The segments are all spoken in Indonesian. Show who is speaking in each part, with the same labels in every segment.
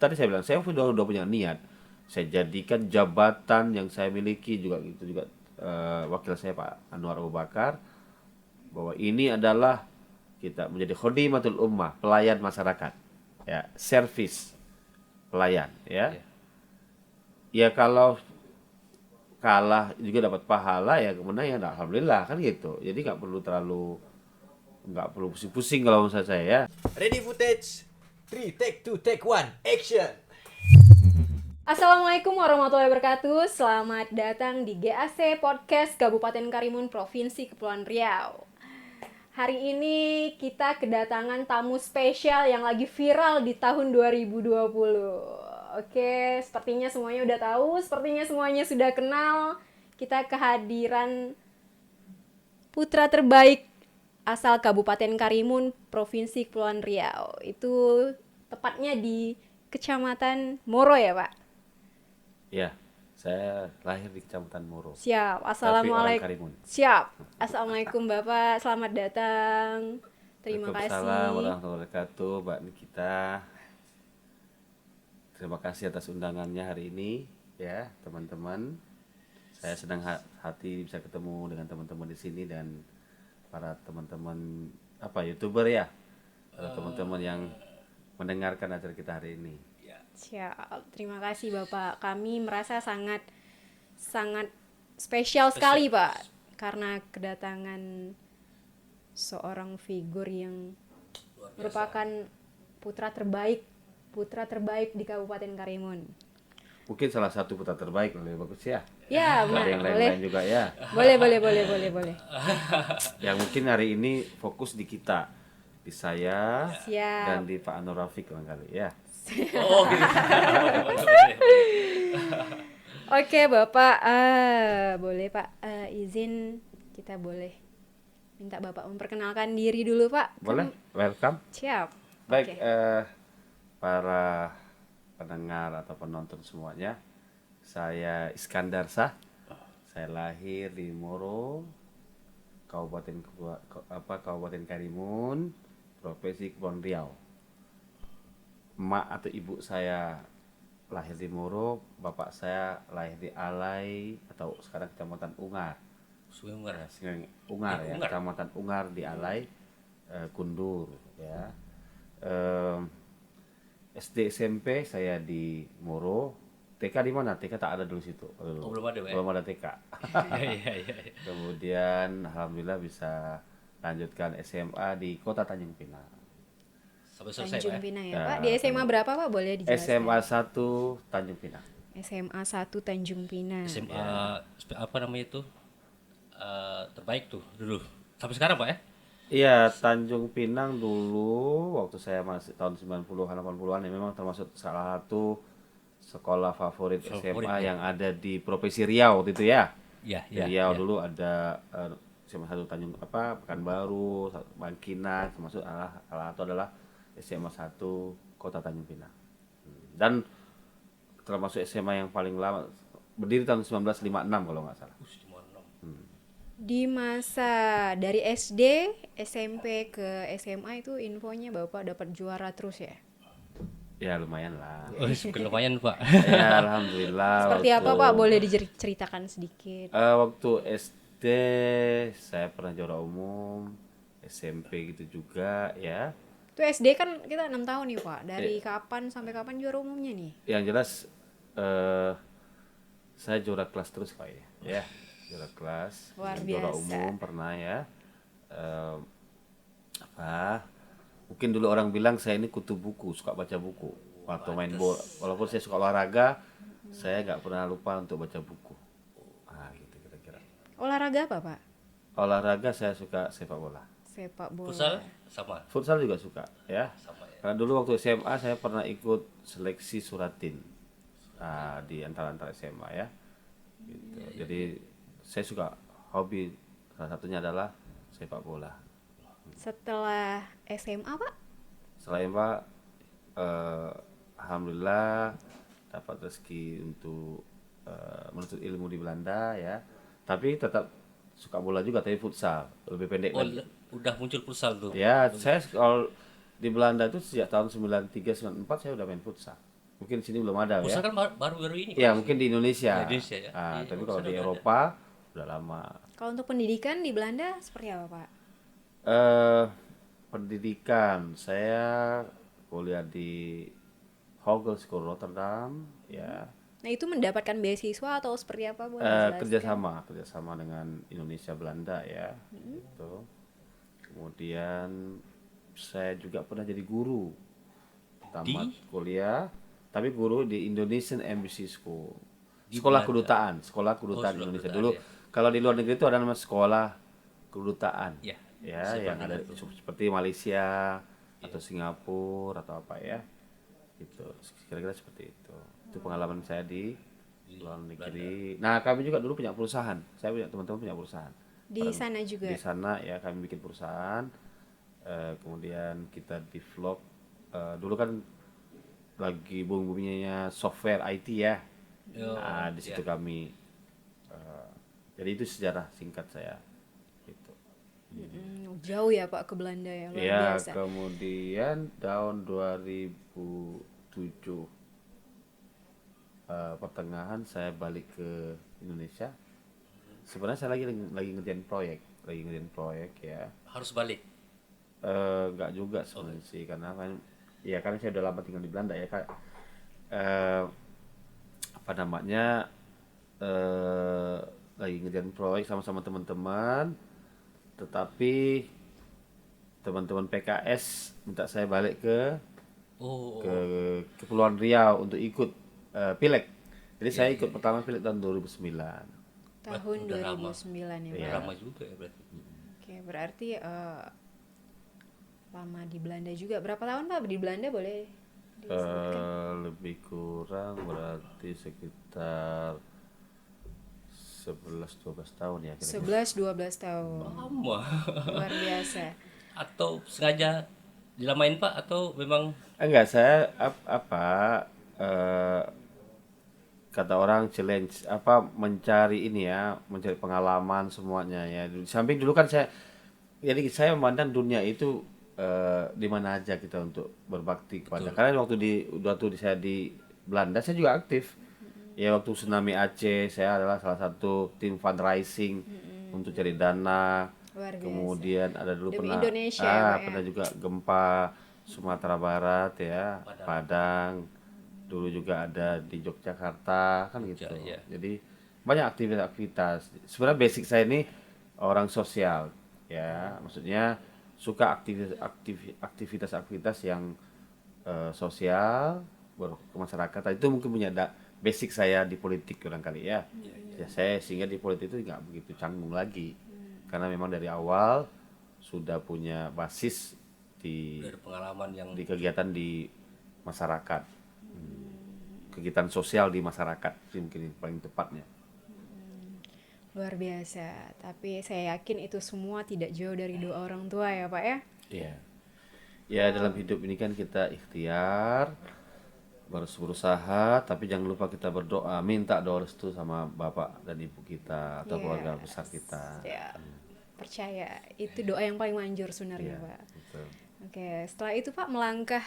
Speaker 1: tadi saya bilang saya udah punya niat. Saya jadikan jabatan yang saya miliki juga gitu juga wakil saya Pak Anwar Abu Bakar bahwa ini adalah kita menjadi khodimatul ummah, pelayan masyarakat. Ya, service pelayan ya.
Speaker 2: Ya.
Speaker 1: Ya kalau kalah juga dapat pahala ya kemenangan ya alhamdulillah kan gitu. Jadi nggak perlu pusing-pusing kalau misalnya saya ya.
Speaker 3: Ready footage 3, take 2, take 1, action.
Speaker 4: Assalamualaikum warahmatullahi wabarakatuh. Selamat datang di GAC Podcast Kabupaten Karimun Provinsi Kepulauan Riau. Hari ini kita kedatangan tamu spesial yang lagi viral di tahun 2020. Oke, sepertinya semuanya udah tahu, sepertinya semuanya sudah kenal. Kita kehadiran putra terbaik asal Kabupaten Karimun Provinsi Kepulauan Riau. Itu tepatnya di Kecamatan Moro ya, Pak?
Speaker 1: Ya, saya lahir di Kecamatan Moro.
Speaker 4: Siap.
Speaker 1: Tapi orang
Speaker 4: Assalamualaikum.
Speaker 1: Karimun.
Speaker 4: Siap. Assalamualaikum Bapak, selamat datang. Terima
Speaker 1: Waalaikumsalam
Speaker 4: kasih.
Speaker 1: warahmatullahi wabarakatuh, Mbak Nikita. Terima kasih atas undangannya hari ini ya, teman-teman. Saya senang hati bisa ketemu dengan teman-teman di sini dan para teman-teman YouTuber ya. Para teman-teman yang mendengarkan acara kita hari ini.
Speaker 4: Siap. Terima kasih Bapak. Kami merasa sangat spesial sekali, Pak, karena kedatangan seorang figur yang merupakan putra terbaik di Kabupaten Karimun.
Speaker 1: Mungkin salah satu putra terbaik lebih bagus ya.
Speaker 4: Ya,
Speaker 1: Ada yang
Speaker 4: boleh.
Speaker 1: lain-lain juga ya.
Speaker 4: Boleh.
Speaker 1: Yang mungkin hari ini fokus di kita, di saya
Speaker 4: Siap.
Speaker 1: dan di Pak Anwar Rafiq barangkali ya.
Speaker 2: Oh gitu.
Speaker 4: Oke Bapak, boleh Pak, izin kita boleh minta Bapak memperkenalkan diri dulu Pak.
Speaker 1: Boleh? Welcome.
Speaker 4: Siap.
Speaker 1: Baik,
Speaker 4: Oke.
Speaker 1: para pendengar atau penonton semuanya, saya Iskandar Shah. Saya lahir di Moro, Kabupaten Karimun, Provinsi Kepulauan Riau. Emak atau ibu saya lahir di Moro, bapak saya lahir di Alai atau sekarang Kecamatan Ungar.
Speaker 2: Sungai Ungar.
Speaker 1: Ungar ya,
Speaker 2: Ungar.
Speaker 1: Kecamatan Ungar di Alai, Kundur ya. SD SMP saya di Moro. TK di mana? TK tak ada dulu situ.
Speaker 2: Oh, belum ada, Pak.
Speaker 1: Belum ada TK.
Speaker 2: Iya.
Speaker 1: Kemudian alhamdulillah bisa lanjutkan SMA di Kota Tanjung Pinang.
Speaker 2: Sampai selesai,
Speaker 4: Tanjung
Speaker 2: Pak.
Speaker 4: Pinang ya
Speaker 1: Ya,
Speaker 4: Pak. Di SMA berapa Pak? Boleh dijelaskan?
Speaker 1: SMA 1 Tanjung Pinang.
Speaker 4: SMA 1 Tanjung Pinang.
Speaker 2: SMA apa namanya itu? Terbaik tuh dulu. Sampai sekarang, Pak ya?
Speaker 1: Iya, Tanjung Pinang dulu waktu saya masih tahun 90-an 80-an ya memang termasuk salah satu sekolah favorit
Speaker 2: Favorit,
Speaker 1: SMA
Speaker 2: ya.
Speaker 1: yang ada di Provinsi Riau gitu ya.
Speaker 2: Iya,
Speaker 1: Di
Speaker 2: iya.
Speaker 1: Riau
Speaker 2: iya.
Speaker 1: dulu ada SMA 1 Tanjung Pekanbaru, Bangkinang, termasuk salah satu adalah SMA 1 Kota Tanjung Pinang. Dan termasuk SMA yang paling lama berdiri tahun 1956 kalau nggak salah.
Speaker 2: Cuma 6.
Speaker 4: Di masa dari SD, SMP ke SMA itu infonya Bapak dapat juara terus ya?
Speaker 1: Ya lumayan lah.
Speaker 2: Oh, lumayan, Pak.
Speaker 1: Ya alhamdulillah.
Speaker 4: Seperti apa
Speaker 1: waktu-
Speaker 4: Pak? Boleh diceritakan sedikit.
Speaker 1: Waktu SD saya pernah juara umum, SMP gitu juga ya.
Speaker 4: Itu SD kan kita 6 tahun nih Pak. Dari kapan sampai kapan juara umumnya nih?
Speaker 1: Yang jelas saya juara kelas terus Pak ya. Juara kelas,
Speaker 4: Luar
Speaker 1: juara
Speaker 4: biasa.
Speaker 1: umum pernah ya. Mungkin dulu orang bilang saya ini kutu buku, suka baca buku. Waktu main bola, walaupun saya suka olahraga, saya nggak pernah lupa untuk baca buku. Gitu kira-kira.
Speaker 4: Olahraga apa Pak?
Speaker 1: Olahraga saya suka sepak bola.
Speaker 4: Sepak bola.
Speaker 2: Futsal sama.
Speaker 1: Futsal juga suka ya.
Speaker 2: Sama ya.
Speaker 1: Karena dulu waktu SMA saya pernah ikut seleksi Suratin di antara SMA ya. Gitu. Jadi saya suka hobi salah satunya adalah sepak bola.
Speaker 4: Setelah SMA Pak?
Speaker 1: Setelah SMA alhamdulillah dapat rezeki untuk menuntut ilmu di Belanda ya. Tapi tetap suka bola juga tapi futsal, lebih pendek
Speaker 2: Oh,
Speaker 1: lagi.
Speaker 2: udah muncul futsal tuh.
Speaker 1: Ya, saya kalau di Belanda itu sejak tahun 93 94 saya udah main futsal. mungkin di sini belum ada ya.
Speaker 2: Pusat kan baru-baru ini.
Speaker 1: Ya
Speaker 2: Pak.
Speaker 1: mungkin di Indonesia.
Speaker 2: Di Indonesia ya.
Speaker 1: Tapi kalau
Speaker 2: Pusat
Speaker 1: di
Speaker 2: udah ada.
Speaker 1: Eropa udah lama.
Speaker 4: Kalau untuk pendidikan di Belanda seperti apa, Pak?
Speaker 1: Pendidikan saya kuliah di Hogeschool Rotterdam ya.
Speaker 4: Nah, itu mendapatkan beasiswa atau seperti apa, boleh dijelaskan?
Speaker 1: Kerjasama dengan Indonesia Belanda ya. Gitu. Kemudian saya juga pernah jadi guru tamat kuliah, tapi guru di Indonesian Embassy School, sekolah
Speaker 2: Belanda.
Speaker 1: kedutaan
Speaker 2: sekolah
Speaker 1: Indonesia
Speaker 2: kedutaan,
Speaker 1: dulu.
Speaker 2: ya.
Speaker 1: Kalau di luar negeri itu ada nama sekolah kedutaan,
Speaker 2: Ya,
Speaker 1: ya,
Speaker 2: seperti
Speaker 1: yang ada
Speaker 2: itu.
Speaker 1: seperti Malaysia atau Singapura atau apa ya, itu kira-kira seperti itu. Itu pengalaman saya di luar negeri. Nah, kami juga dulu punya perusahaan. Saya punya teman-teman punya perusahaan.
Speaker 4: Di sana juga.
Speaker 1: Di sana ya kami bikin perusahaan. Kemudian kita develop. Dulu kan lagi boom-boomnya software IT ya. Nah, di situ kami. Jadi itu sejarah singkat saya. Gitu.
Speaker 4: Jauh ya Pak ke Belanda ya, luar
Speaker 1: Ya,
Speaker 4: biasa.
Speaker 1: kemudian tahun 2007 pertengahan saya balik ke Indonesia. Sebenarnya saya lagi ngerjain proyek ya.
Speaker 2: Harus balik.
Speaker 1: Enggak juga sebenarnya sih, karena kan ya kan saya udah lama tinggal di Belanda ya Kak. Apa namanya, lagi ngerjain proyek sama teman-teman, tetapi teman-teman PKS minta saya balik ke
Speaker 2: Oh,
Speaker 1: Kepulauan Riau untuk ikut pileg. Jadi saya ikut pertama pileg tahun 2009.
Speaker 4: Tahun
Speaker 2: udah lama.
Speaker 4: 2009 ya,
Speaker 2: udah
Speaker 4: Pak.
Speaker 2: lama juga ya berarti.
Speaker 4: Oke, berarti lama di Belanda juga. Berapa tahun Pak di Belanda, boleh disebutkan?
Speaker 1: Lebih kurang berarti sekitar 11-12 tahun ya kira-kira.
Speaker 4: 11-12 tahun.
Speaker 2: Lama.
Speaker 4: Luar biasa.
Speaker 2: Atau sengaja dilamain Pak atau memang
Speaker 1: Enggak, saya kata orang challenge mencari ini ya, mencari pengalaman semuanya ya. Di samping dulu kan saya memandang dunia itu di mana aja kita untuk berbakti kepada. Karena waktu saya di Belanda saya juga aktif. Ya waktu tsunami Aceh saya adalah salah satu tim fundraising untuk cari dana.
Speaker 4: Luar biasa.
Speaker 1: Kemudian ada dulu
Speaker 4: Demi
Speaker 1: pernah
Speaker 4: Indonesia ya, Pak, ya.
Speaker 1: pernah juga gempa Sumatera Barat ya, Padang. Dulu juga ada di Yogyakarta kan gitu.
Speaker 2: ya.
Speaker 1: Jadi banyak aktivitas. Sebenarnya basic saya ini orang sosial ya, maksudnya suka aktivitas yang sosial berkemasyarakatan. Itu mungkin punya basic saya di politik barangkali ya. Ya saya sehingga di politik itu nggak begitu canggung lagi. Karena memang dari awal sudah punya basis di
Speaker 2: dari pengalaman yang
Speaker 1: kegiatan di masyarakat. Kegiatan sosial di masyarakat sih mungkin yang paling tepatnya.
Speaker 4: Luar biasa. Tapi saya yakin itu semua tidak jauh dari doa orang tua ya Pak ya.
Speaker 1: Iya. Ya dalam hidup ini kan kita ikhtiar berusaha, tapi jangan lupa kita berdoa, minta doa restu sama bapak dan ibu kita atau keluarga besar kita.
Speaker 4: Ya, percaya itu doa yang paling manjur sebenarnya
Speaker 1: Iya,
Speaker 4: Pak.
Speaker 1: betul.
Speaker 4: Oke, setelah itu Pak melangkah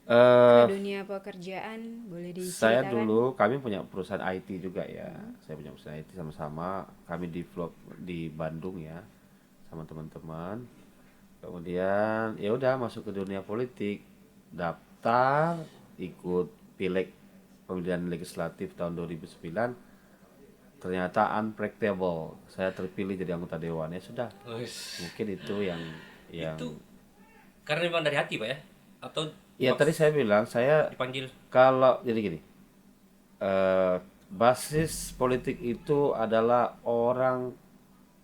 Speaker 1: Eh,
Speaker 4: ke dunia pekerjaan, boleh
Speaker 1: saya
Speaker 4: diceritakan?
Speaker 1: dulu kami punya perusahaan IT juga ya. Saya punya perusahaan IT sama-sama. Kami develop di Bandung ya sama teman-teman. Kemudian ya udah masuk ke dunia politik, daftar, ikut pileg pemilihan legislatif tahun 2009. Ternyata unpredictable. Saya terpilih jadi anggota dewan ya sudah.
Speaker 2: Wes.
Speaker 1: Mungkin itu yang
Speaker 2: Itu karena memang dari hati Pak ya? Atau
Speaker 1: ya tadi saya bilang saya
Speaker 2: dipanggil?
Speaker 1: kalau jadi gini, basis politik itu adalah orang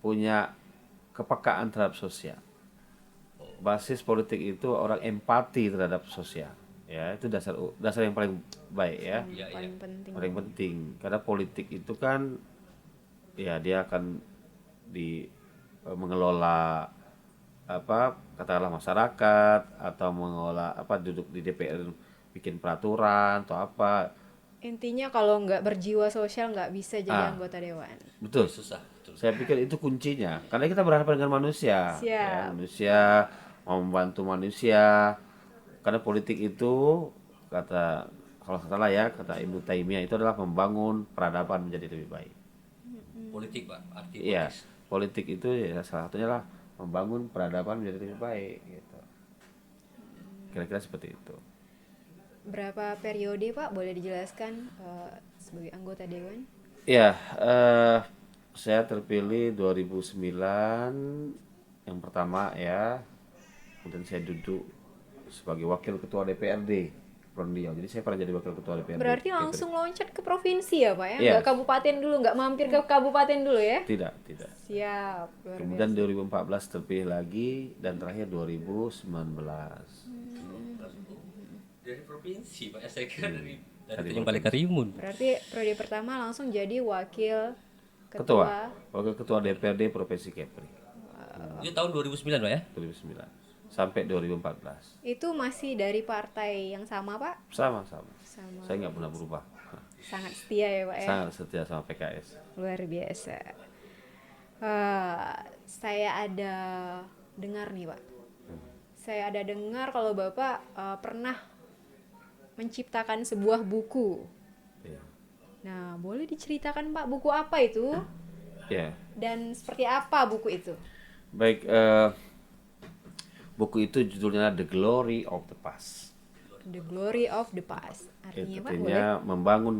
Speaker 1: punya kepekaan terhadap sosial. Basis politik itu orang empati terhadap sosial. Ya itu dasar yang paling baik ya.
Speaker 4: Paling penting.
Speaker 1: Paling penting karena politik itu kan ya dia akan mengelola katakanlah masyarakat atau mengelola duduk di DPR bikin peraturan atau apa.
Speaker 4: Intinya kalau nggak berjiwa sosial nggak bisa jadi anggota dewan.
Speaker 1: Betul.
Speaker 2: Susah, betul.
Speaker 1: Saya pikir itu kuncinya karena kita berhadapan dengan manusia.
Speaker 4: Siap.
Speaker 1: Ya, manusia mau membantu manusia. Karena politik itu kata kalau nggak salah ya kata Ibnu Taimiyah itu adalah membangun peradaban menjadi lebih baik.
Speaker 2: Politik Pak, arti
Speaker 1: Iya,
Speaker 2: politik.
Speaker 1: politik itu ya salah satunya lah membangun peradaban menjadi lebih baik gitu. Kira-kira seperti itu.
Speaker 4: Berapa periode Pak? Boleh dijelaskan sebagai anggota dewan?
Speaker 1: Ya, saya terpilih 2009 yang pertama ya. Kemudian saya duduk sebagai wakil ketua DPRD Kepulauan Riau. Jadi saya pernah jadi wakil ketua DPRD.
Speaker 4: Berarti langsung loncat ke provinsi ya Pak ya?
Speaker 1: Iya.
Speaker 4: Nggak kabupaten dulu, nggak mampir ke kabupaten dulu ya?
Speaker 1: Tidak, tidak.
Speaker 4: Siap, luar
Speaker 1: Kemudian
Speaker 4: biasa.
Speaker 1: 2014 terpilih lagi dan terakhir 2019.
Speaker 2: Dari provinsi Pak, saya kira dari
Speaker 1: Dari
Speaker 2: Tanjung Balai Karimun.
Speaker 4: Berarti periode pertama langsung jadi wakil
Speaker 1: Ketua, wakil ketua DPRD Provinsi Kepri
Speaker 2: Itu tahun 2009 Pak ya?
Speaker 1: 2009 sampai 2014.
Speaker 4: Itu masih dari partai yang sama Pak?
Speaker 1: Sama-sama.
Speaker 4: Sama.
Speaker 1: Saya nggak pernah berubah.
Speaker 4: Sangat setia ya Pak ya?
Speaker 1: Sangat setia sama PKS.
Speaker 4: Luar biasa. Saya ada dengar nih Pak. Saya ada dengar kalau Bapak pernah menciptakan sebuah buku.
Speaker 1: Ya.
Speaker 4: Nah, boleh diceritakan Pak buku apa itu?
Speaker 1: Ya.
Speaker 4: Dan seperti apa buku itu?
Speaker 1: Baik, buku itu judulnya The Glory of the Past.
Speaker 4: The Glory of the Past. Artinya Pak, boleh?
Speaker 1: Artinya membangun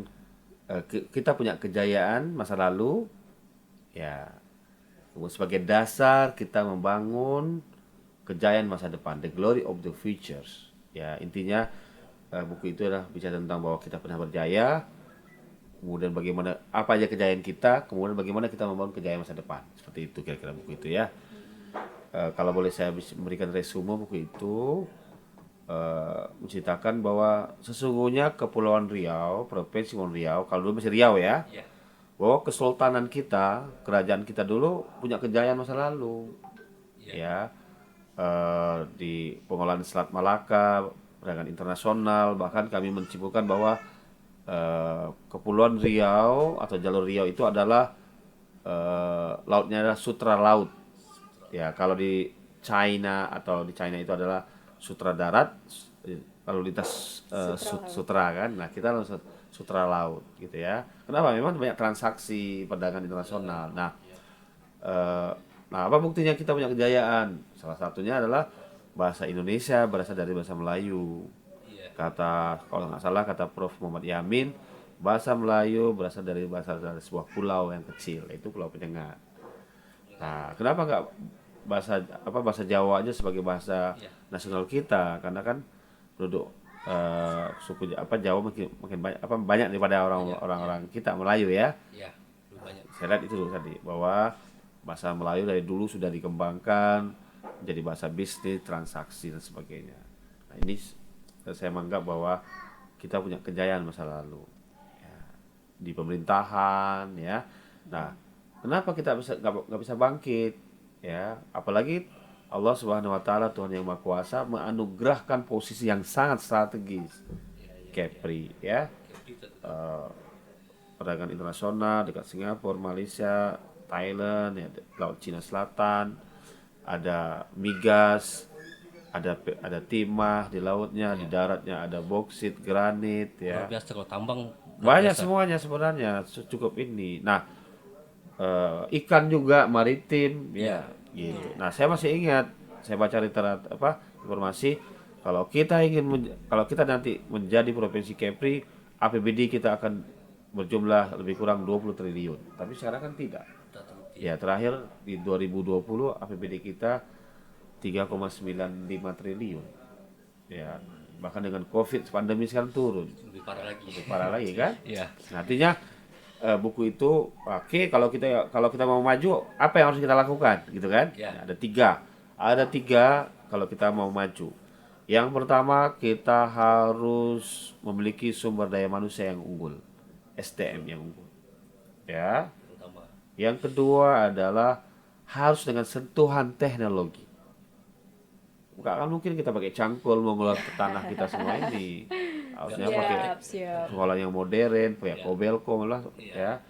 Speaker 1: kita punya kejayaan masa lalu, ya. Kemudian sebagai dasar kita membangun kejayaan masa depan. The Glory of the Futures. Ya, intinya buku itu adalah bicara tentang bahwa kita pernah berjaya, kemudian bagaimana apa aja kejayaan kita, kemudian bagaimana kita membangun kejayaan masa depan. Seperti itu kira-kira buku itu ya. Kalau boleh saya memberikan resume buku itu, menceritakan bahwa sesungguhnya Kepulauan Riau, Provinsi Kepulauan Riau, kalau dulu masih Riau ya,
Speaker 2: Iya.
Speaker 1: bahwa kesultanan kita, kerajaan kita dulu punya kejayaan masa lalu, ya, di pengelolaan Selat Malaka, perdagangan internasional, bahkan kami menyimpulkan bahwa Kepulauan Riau atau Jalur Riau itu adalah lautnya adalah sutra laut. Ya, kalau di China itu adalah sutra darat, lalu lintas sutra kan. Nah, kita langsung sutra laut gitu ya. Kenapa? Memang banyak transaksi perdagangan internasional. Nah, apa buktinya kita punya kejayaan? Salah satunya adalah bahasa Indonesia berasal dari bahasa Melayu. Kata kalau nggak salah kata Prof. Muhammad Yamin, bahasa Melayu berasal dari sebuah pulau yang kecil, yaitu Pulau Penyengat. Nah, kenapa nggak bahasa Jawa aja sebagai bahasa nasional kita? Karena kan penduduk suku Jawa makin banyak daripada orang kita Melayu ya.
Speaker 2: Iya, lebih banyak.
Speaker 1: Saya lihat itu dulu tadi bahwa bahasa Melayu dari dulu sudah dikembangkan menjadi bahasa bisnis, transaksi dan sebagainya. Nah, ini saya menganggap bahwa kita punya kejayaan masa lalu ya, di pemerintahan ya. Nah, kenapa kita nggak bisa bangkit ya? Apalagi Allah Subhanahu Wa Taala Tuhan yang Maha Kuasa menganugerahkan posisi yang sangat strategis Kepri ya. Perdagangan internasional dekat Singapura, Malaysia, Thailand, ya, Laut Cina Selatan, ada migas, ada timah di lautnya, di daratnya ada boksit, granit, ya.
Speaker 2: Luar biasa kalau tambang.
Speaker 1: Banyak semuanya sebenarnya cukup ini. Nah, ikan juga maritim, ya, gitu. Nah, saya masih ingat, saya baca informasi kalau kita nanti menjadi provinsi Kepri, APBD kita akan berjumlah lebih kurang 20 triliun. Tapi sekarang kan tidak. Ya, terakhir di 2020 APBD kita 3,95 triliun. Ya, bahkan dengan Covid pandemi sekarang turun.
Speaker 2: Lebih parah lagi.
Speaker 1: Lebih parah lagi kan?
Speaker 2: Iya.
Speaker 1: Nah, artinya buku itu oke, kalau kita mau maju apa yang harus kita lakukan gitu kan?
Speaker 2: Ya.
Speaker 1: Nah, ada tiga kalau kita mau maju. Yang pertama kita harus memiliki sumber daya manusia yang unggul, SDM yang unggul. Ya.
Speaker 2: Terutama.
Speaker 1: Yang kedua adalah harus dengan sentuhan teknologi. Bukan kan mungkin kita pakai cangkul mengolah tanah kita semua ini. Harusnya pakai sekolah yang modern, pakai Kobelco lah ya.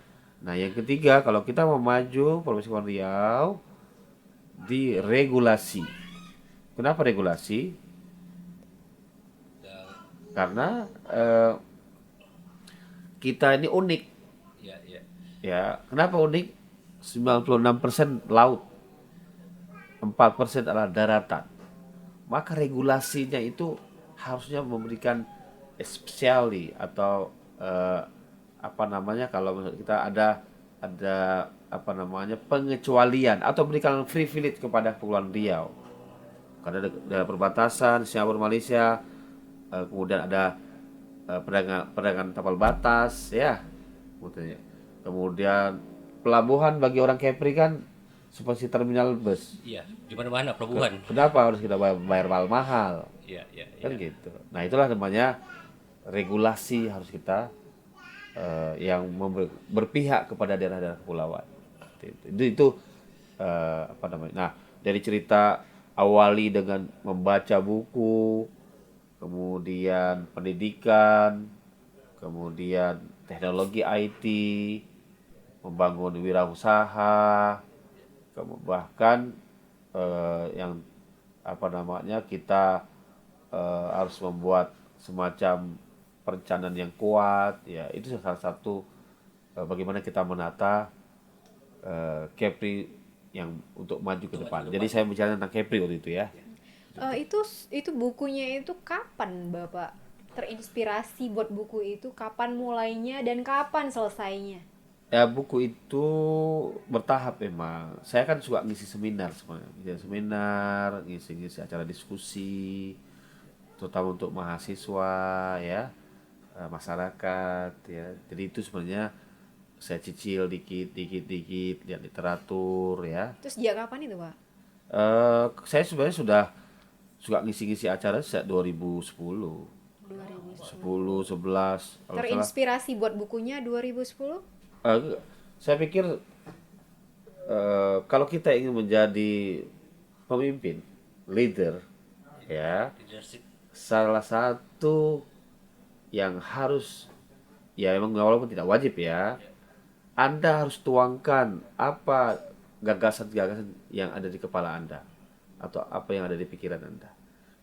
Speaker 1: Nah, yang ketiga kalau kita mau maju Provinsi Kepulauan Riau diregulasi. Kenapa regulasi? Karena kita ini unik.
Speaker 2: Iya, iya.
Speaker 1: Ya, kenapa unik? 96% laut, 4% adalah daratan. Maka regulasinya itu harusnya memberikan especially atau apa namanya, kalau kita ada apa namanya, pengecualian atau berikan privilege kepada Kepulauan Riau. Karena ada perbatasan Singapura Malaysia, kemudian ada pedagang tapal batas ya, kemudian pelabuhan bagi orang Kepri kan seperti terminal bus.
Speaker 2: Iya, di mana-mana pelabuhan.
Speaker 1: Kenapa harus kita bayar mahal?
Speaker 2: Iya, iya, iya.
Speaker 1: Kan gitu. Nah itulah namanya regulasi, harus kita yang berpihak kepada daerah-daerah kepulauan. Itu apa namanya? Nah, dari cerita awali dengan membaca buku, kemudian pendidikan, kemudian teknologi IT, membangun wirausaha, bahkan yang apa namanya, kita harus membuat semacam perencanaan yang kuat ya. Itu salah satu bagaimana kita menata Kepri yang untuk maju ke depan. Jadi saya bicara tentang Kepri waktu itu ya.
Speaker 4: Itu bukunya itu kapan Bapak terinspirasi buat buku itu? Kapan mulainya dan kapan selesainya?
Speaker 1: Ya buku itu bertahap memang. Saya kan suka ngisi seminar sebenarnya. Ngisi seminar, ngisi acara diskusi, terutama untuk mahasiswa ya, masyarakat ya. Jadi itu sebenarnya saya cicil dikit lihat literatur ya.
Speaker 4: Terus sejak kapan itu Pak?
Speaker 1: Saya sebenarnya sudah suka ngisi acara sejak 2010. 10, 11 kalau salah.
Speaker 4: Terinspirasi buat bukunya 2010?
Speaker 1: Saya pikir kalau kita ingin menjadi pemimpin, leader ya,
Speaker 2: Leadership.
Speaker 1: salah satu yang harus, ya memang walaupun tidak wajib ya, Anda harus tuangkan apa gagasan-gagasan yang ada di kepala Anda atau apa yang ada di pikiran Anda,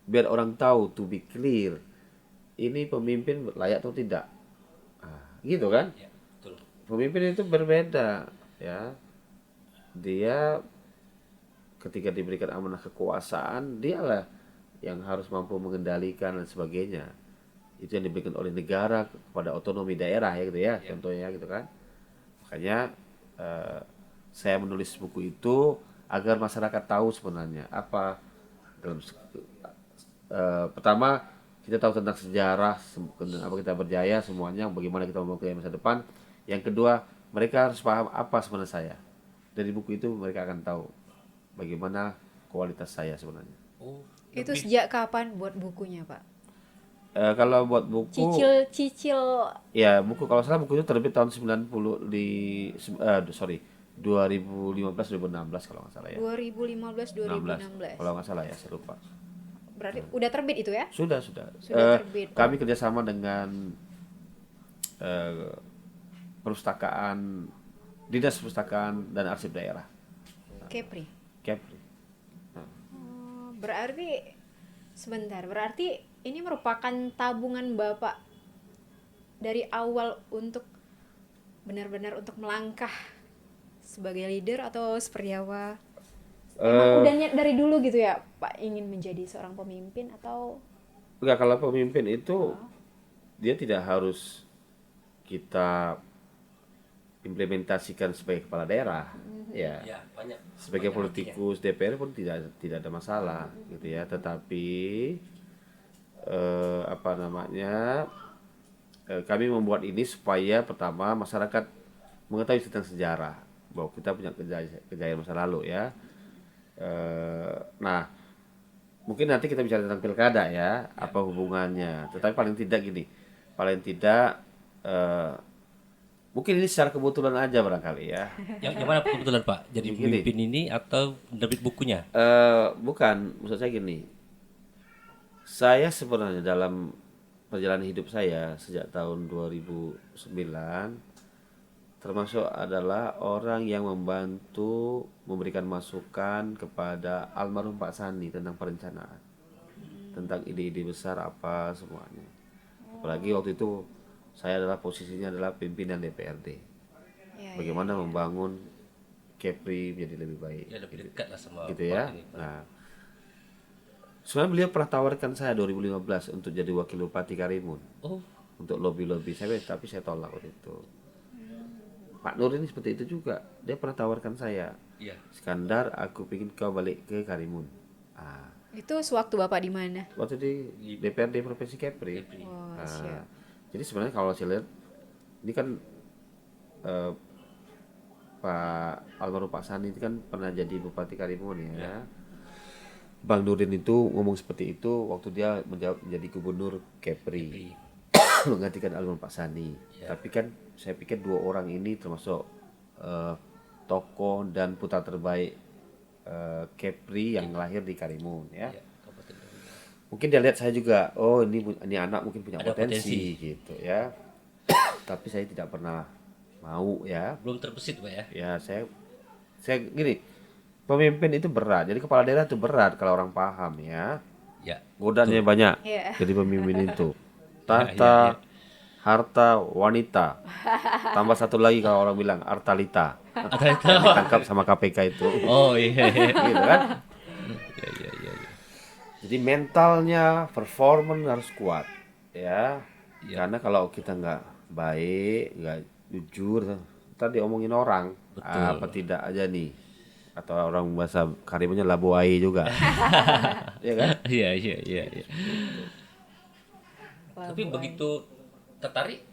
Speaker 1: biar orang tahu, to be clear, ini pemimpin layak atau tidak. Gitu kan.
Speaker 2: Ya, betul.
Speaker 1: Pemimpin itu berbeda ya. Dia ketika diberikan amanah kekuasaan, dialah yang harus mampu mengendalikan dan sebagainya. Itu yang diberikan oleh negara kepada otonomi daerah ya gitu ya, contohnya gitu kan. Makanya saya menulis buku itu agar masyarakat tahu sebenarnya apa dalam pertama kita tahu tentang sejarah, apa kita berjaya semuanya, bagaimana kita membangun masa depan. Yang kedua, mereka harus paham apa sebenarnya saya. Dari buku itu mereka akan tahu bagaimana kualitas saya sebenarnya.
Speaker 2: Oh,
Speaker 4: Itu sejak kapan buat bukunya Pak?
Speaker 1: Kalau buat buku,
Speaker 4: Cicil
Speaker 1: ya buku kalau salah buku itu terbit tahun 90 di 2015 2016 kalau nggak salah ya.
Speaker 4: 2015 2016.
Speaker 1: Kalau nggak salah ya, saya lupa.
Speaker 4: Berarti udah terbit itu ya?
Speaker 1: Sudah.
Speaker 4: Sudah terbit.
Speaker 1: Kami kerjasama dengan Dinas Perpustakaan dan Arsip Daerah.
Speaker 4: Kepri.
Speaker 1: Kepri.
Speaker 4: Berarti sebentar, berarti ini merupakan tabungan Bapak dari awal untuk benar-benar untuk melangkah sebagai leader atau seperti apa? Emang udah niat dari dulu gitu ya Pak, ingin menjadi seorang pemimpin atau?
Speaker 1: Enggak, kalau pemimpin itu dia tidak harus kita implementasikan sebagai kepala daerah ya.
Speaker 2: ya banyak.
Speaker 1: Sebagai
Speaker 2: Banyak
Speaker 1: politikus DPR pun tidak ada masalah gitu ya. Tetapi apa namanya, kami membuat ini supaya pertama masyarakat mengetahui tentang sejarah bahwa kita punya kejayaan masa lalu ya. Nah, mungkin nanti kita bicara tentang pilkada ya, apa hubungannya. Tetapi paling tidak gini, mungkin ini secara kebetulan aja barangkali ya.
Speaker 2: Yang mana kebetulan Pak? Jadi
Speaker 1: Gini.
Speaker 2: pemimpin ini atau menerbit bukunya?
Speaker 1: Bukan, maksud saya gini. Saya sebenarnya dalam perjalanan hidup saya sejak tahun 2009 termasuk adalah orang yang membantu memberikan masukan kepada almarhum Pak Sandi tentang perencanaan, tentang ide-ide besar apa semuanya. Apalagi waktu itu saya adalah posisinya adalah pimpinan DPRD.
Speaker 4: Ya,
Speaker 1: Bagaimana membangun Kepri menjadi lebih baik.
Speaker 2: Ya lebih dekat lah sama
Speaker 1: Gitu ya.
Speaker 2: Pak ini, Pak.
Speaker 1: Nah, sebenarnya beliau pernah tawarkan saya 2015 untuk jadi wakil bupati Karimun.
Speaker 2: Oh,
Speaker 1: Untuk lobby-lobby saya, tapi saya tolak waktu itu. Pak Nur ini seperti itu juga. Dia pernah tawarkan saya,
Speaker 2: iya.
Speaker 1: Skandar, aku ingin kau balik ke Karimun. Ah,
Speaker 4: Itu sewaktu Bapak di mana?
Speaker 1: waktu di DPRD Provinsi Kepri.
Speaker 4: Oh,
Speaker 1: Ah,
Speaker 4: siap.
Speaker 1: jadi sebenarnya kalau saya lihat, ini kan eh, Pak almarhum Pak Sani itu kan pernah jadi Bupati Karimun ya. Bang Nurdin itu ngomong seperti itu waktu dia menjadi Gubernur Kepri. Menggantikan almarhum Pak Sani. Tapi kan saya pikir dua orang ini termasuk tokoh dan putra terbaik Kepri yang lahir di Karimun ya.
Speaker 2: Ya, Kabupaten Karimun.
Speaker 1: Mungkin dia lihat saya juga, oh ini anak mungkin punya
Speaker 2: Ada
Speaker 1: potensi gitu ya. Tapi saya tidak pernah mau ya.
Speaker 2: Belum terbesit, Pak ya.
Speaker 1: Ya saya gini, pemimpin itu berat. Jadi kepala daerah itu berat kalau orang paham ya.
Speaker 2: Ya.
Speaker 1: Godaannya banyak.
Speaker 4: Iya.
Speaker 1: Jadi pemimpin itu.
Speaker 2: Ya,
Speaker 1: Tahta, harta, wanita. Tambah satu lagi kalau orang bilang artalita.
Speaker 2: Ada itu.
Speaker 1: Yang ditangkap sama KPK itu.
Speaker 2: Oh iya.
Speaker 1: Gitu kan.
Speaker 2: Iya.
Speaker 1: Jadi mentalnya, performance harus kuat ya.
Speaker 2: Iya.
Speaker 1: Karena kalau kita nggak baik, nggak jujur, ntar diomongin orang.
Speaker 2: Betul.
Speaker 1: Apa tidak aja nih. Atau orang bahasa Karimunnya labuai juga. Iya kan?
Speaker 2: Iya. Tapi begitu tertarik,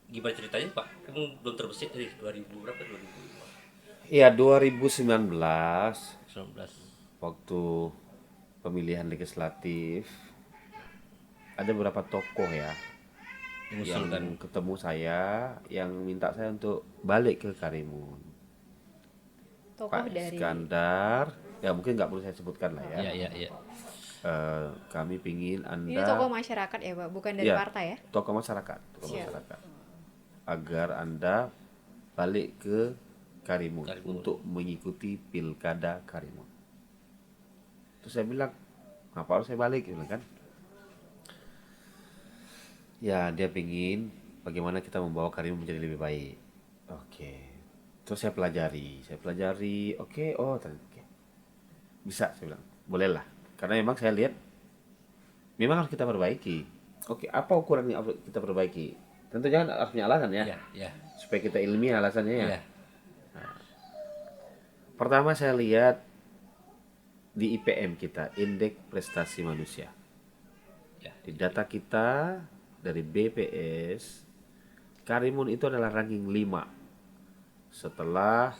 Speaker 2: gimana ceritanya Pak? Kan belum terbesit dari 2000 berapa? 2005,
Speaker 1: Iya 2019
Speaker 2: 19.
Speaker 1: waktu pemilihan legislatif ada beberapa tokoh ya yang
Speaker 2: Mengusulkan.
Speaker 1: ketemu saya yang minta saya untuk balik ke Karimun.
Speaker 4: Tokoh
Speaker 1: Pak
Speaker 4: dari
Speaker 1: Iskandar, ya mungkin nggak perlu saya sebutkan lah ya.
Speaker 2: Iya.
Speaker 1: Kami pingin
Speaker 4: ini
Speaker 1: Anda
Speaker 4: tokoh masyarakat ya, Pak, bukan dari
Speaker 1: Iya.
Speaker 4: partai ya?
Speaker 1: tokoh masyarakat,
Speaker 4: Siap.
Speaker 1: agar Anda balik ke Karimun,
Speaker 2: Karimun.
Speaker 1: untuk mengikuti pilkada Karimun. Terus saya bilang, ngapa harus saya balik? Dia bilang kan, ya dia pingin bagaimana kita membawa Karimun menjadi lebih baik. Oke. Terus saya pelajari, oke, oh ternyata oke. Bisa, saya bilang, bolehlah. Karena memang saya lihat, memang harus kita perbaiki. Oke, apa ukuran yang harus kita perbaiki? Tentu jangan harus punya alasan ya,
Speaker 2: Iya.
Speaker 1: supaya kita ilmiah alasannya ya.
Speaker 2: Iya.
Speaker 1: Pertama saya lihat di IPM kita, Indeks Prestasi Manusia.
Speaker 2: Ya.
Speaker 1: Di data kita dari BPS, Karimun itu adalah ranking 5. Setelah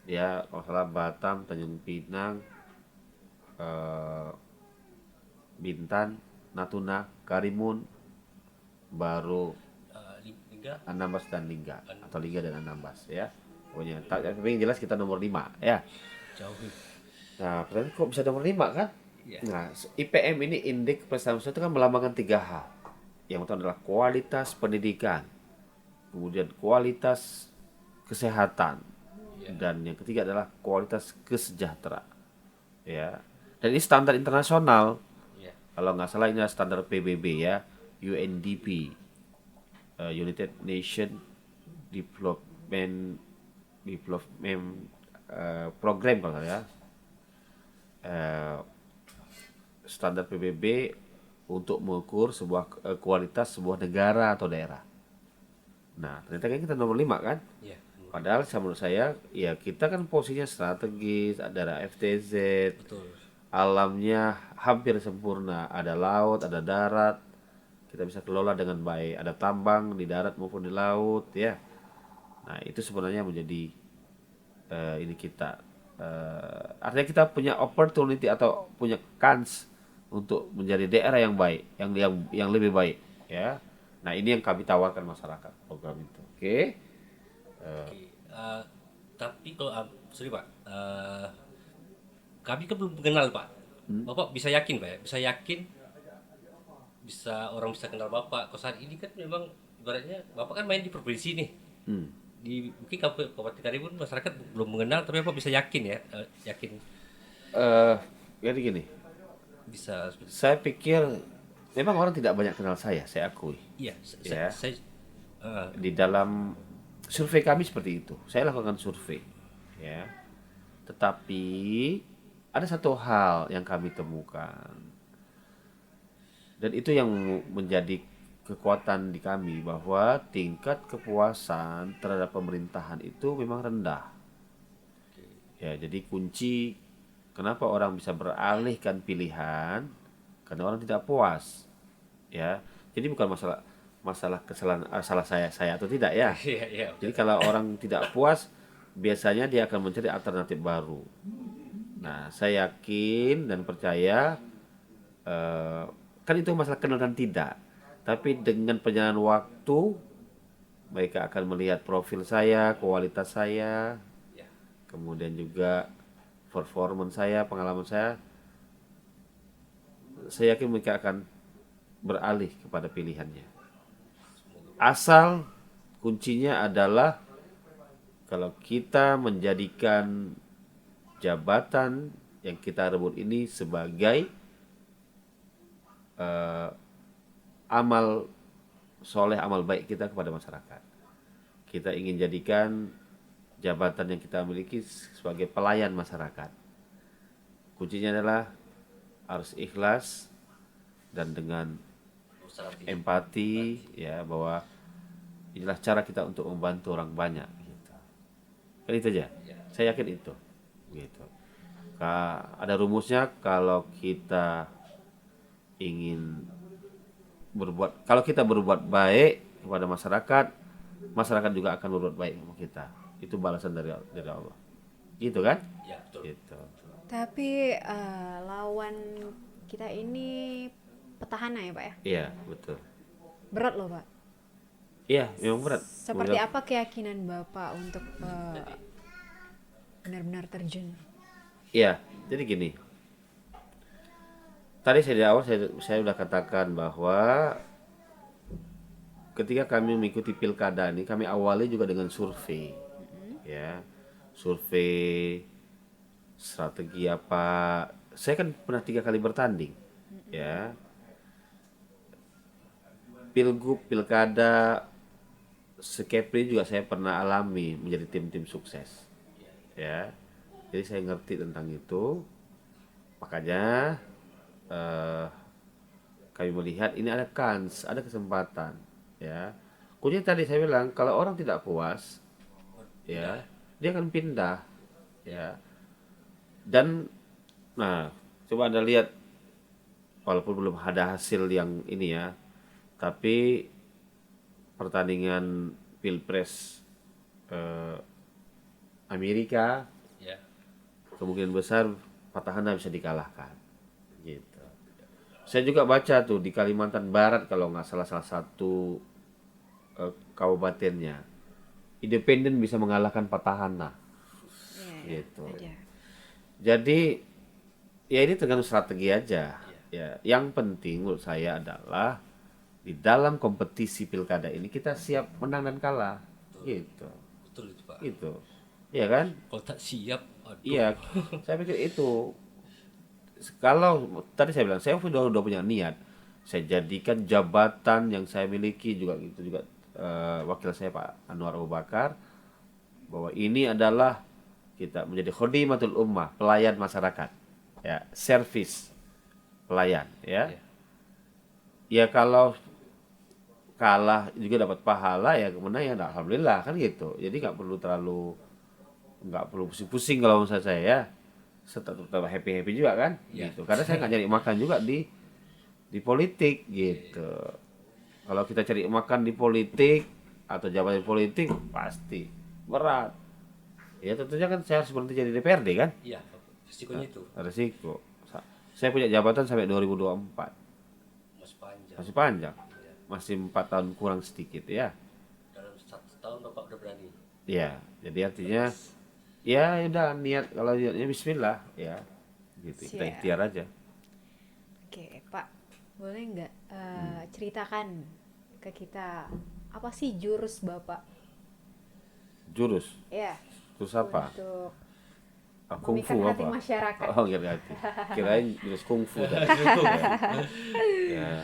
Speaker 1: ya kalau salah Batam, Tanjung Pinang, Bintan, Natuna, Karimun, baru
Speaker 2: Liga
Speaker 1: Anambas dan Lingga atau Lingga dan Anambas ya. Pokoknya tapi yang jelas kita nomor 5 ya.
Speaker 2: jauh.
Speaker 1: Nah, pertanyaan kok bisa nomor 5 kan?
Speaker 2: Iya.
Speaker 1: Nah, IPM ini indeks prestasi manusia itu kan melambangkan 3 hal. Yang pertama adalah kualitas pendidikan, kemudian kualitas kesehatan, dan yang ketiga adalah kualitas kesejahteraan. Ya. Dan ini standar internasional.
Speaker 2: Iya.
Speaker 1: Kalau nggak salah ini adalah standar PBB ya, UNDP, United Nation Development Program kalau nggak salah ya. Standar PBB untuk mengukur sebuah kualitas sebuah negara atau daerah. Nah, ternyata kan kita nomor 5 kan?
Speaker 2: Iya.
Speaker 1: Padahal menurut saya ya kita kan posisinya strategis, ada FTZ,
Speaker 2: Betul.
Speaker 1: alamnya hampir sempurna, ada laut, ada darat, kita bisa kelola dengan baik, ada tambang di darat maupun di laut ya. Nah itu sebenarnya menjadi ini kita artinya kita punya opportunity atau punya kans untuk menjadi daerah yang baik, yang lebih baik ya. Nah ini yang kami tawarkan masyarakat program itu. Oke.
Speaker 2: Oke. Tapi kalau sorry Pak, kami kan belum mengenal Pak. Bapak bisa yakin Pak ya? Bisa orang bisa kenal Bapak. Kalau saat ini kan memang ibaratnya Bapak kan main di provinsi nih. Di mungkin Kabupaten Karimun masyarakat belum mengenal, tapi Bapak bisa yakin ya? Yakin
Speaker 1: Jadi gini,
Speaker 2: bisa.
Speaker 1: saya pikir memang orang tidak banyak kenal saya akui.
Speaker 2: Iya,
Speaker 1: Ya.
Speaker 2: saya
Speaker 1: Di dalam survei kami seperti itu. Saya lakukan survei, ya. Tetapi ada satu hal yang kami temukan, dan itu yang menjadi kekuatan di kami, bahwa tingkat kepuasan terhadap pemerintahan itu memang rendah. Ya, jadi kunci kenapa orang bisa beralihkan pilihan karena orang tidak puas. Ya, jadi bukan masalah kesalahan salah saya atau tidak ya.
Speaker 2: iya iya.
Speaker 1: Jadi kalau orang tidak puas, biasanya dia akan mencari alternatif baru. Nah, saya yakin dan percaya, kan itu masalah kenal dan tidak. Tapi dengan perjalanan waktu, mereka akan melihat profil saya, kualitas saya,
Speaker 2: Ya.
Speaker 1: kemudian juga performance saya, pengalaman saya. Saya yakin mereka akan beralih kepada pilihannya. Asal kuncinya adalah kalau kita menjadikan jabatan yang kita rebut ini sebagai amal soleh, amal baik kita kepada masyarakat. Kita ingin jadikan jabatan yang kita miliki sebagai pelayan masyarakat. Kuncinya adalah harus ikhlas dan dengan empati, ya, bahwa inilah cara kita untuk membantu orang banyak gitu. Kan itu aja. Saya yakin itu. Gitu. Ada rumusnya, kalau kita ingin kalau kita berbuat baik kepada masyarakat, masyarakat juga akan berbuat baik sama kita. Itu balasan dari Allah. Gitu kan?
Speaker 2: Ya, betul.
Speaker 1: Gitu.
Speaker 4: Tapi lawan kita ini petahana ya Pak ya?
Speaker 1: Iya, betul.
Speaker 4: Berat loh Pak.
Speaker 1: Iya, memang berat.
Speaker 4: Seperti apa keyakinan Bapak untuk benar-benar terjun?
Speaker 1: Iya, jadi gini. Tadi di awal saya sudah katakan bahwa ketika kami mengikuti pilkada ini, kami awali juga dengan survei, ya, survei strategi apa. Saya kan pernah 3 kali bertanding, ya, pilgub, pilkada, sekepri juga saya pernah alami menjadi tim-tim sukses, ya. Jadi saya ngerti tentang itu, makanya kami melihat ini ada kans, ada kesempatan, ya. Kuncinya tadi saya bilang, kalau orang tidak puas, ya, dia akan pindah, ya. Dan nah, coba Anda lihat, walaupun belum ada hasil yang ini ya, tapi pertandingan Pilpres Amerika,
Speaker 2: Ya.
Speaker 1: kemungkinan besar petahana bisa dikalahkan, gitu. Saya juga baca tuh di Kalimantan Barat, kalau nggak salah satu kabupatennya, independen bisa mengalahkan petahana, gitu. Jadi ya ini tergantung strategi aja. Ya, yang penting menurut saya adalah di dalam kompetisi pilkada ini kita siap menang dan kalah, gitu.
Speaker 2: Betul itu Pak.
Speaker 1: Gitu. Iya kan?
Speaker 2: Kalau tak siap, aduh.
Speaker 1: Iya, saya pikir itu. Kalau tadi saya bilang, saya udah punya niat, saya jadikan jabatan yang saya miliki juga gitu juga, wakil saya Pak Anwar Abu Bakar, bahwa ini adalah kita menjadi khodimatul ummah, pelayan masyarakat, ya, service pelayan, ya. Ya kalau kalah juga dapat pahala, ya kemenangan, ya alhamdulillah kan gitu. Jadi nggak perlu pusing-pusing kalau menurut saya, ya. Tetap happy juga kan, gitu. Karena saya nggak cari makan juga di politik, gitu. Kalau kita cari makan di politik atau jabatan politik, pasti berat. Ya tentunya kan saya harus berhenti jadi DPRD kan,
Speaker 2: Iya, risikonya itu
Speaker 1: resiko. Saya punya jabatan sampai 2024,
Speaker 2: masih panjang.
Speaker 1: masih panjang, masih 4 tahun kurang sedikit, ya.
Speaker 2: Dalam 1 tahun Bapak udah berani.
Speaker 1: Ya, jadi artinya ya udah, niat, kalau niatnya bismillah, ya, gitu. Kita
Speaker 4: Siap.
Speaker 1: ikhtiar aja.
Speaker 4: Oke Pak, boleh nggak ceritakan ke kita apa sih jurus Bapak?
Speaker 1: Jurus
Speaker 4: Ya,
Speaker 1: terus apa?
Speaker 4: untuk
Speaker 1: Kungfu
Speaker 4: memikat hati
Speaker 1: apa?
Speaker 4: masyarakat.
Speaker 1: Oh, kirain jurus kungfu tadi. Ya.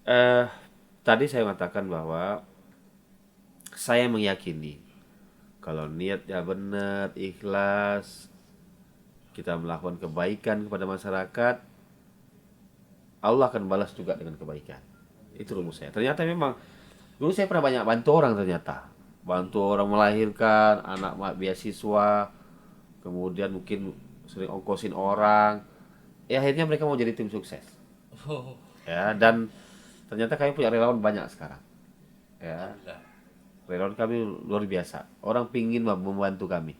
Speaker 1: eh tadi saya mengatakan bahwa saya meyakini kalau niatnya benar, ikhlas, kita melakukan kebaikan kepada masyarakat, Allah akan balas juga dengan kebaikan. Itu rumus saya. Ternyata memang dulu saya pernah banyak bantu orang ternyata. Bantu orang melahirkan, beasiswa, kemudian mungkin sering ongkosin orang. Ya akhirnya mereka mau jadi tim sukses.
Speaker 2: Oh,
Speaker 1: Ya, dan ternyata kami punya relawan banyak sekarang. Ya,
Speaker 2: alhamdulillah.
Speaker 1: relawan kami luar biasa. Orang pingin membantu kami.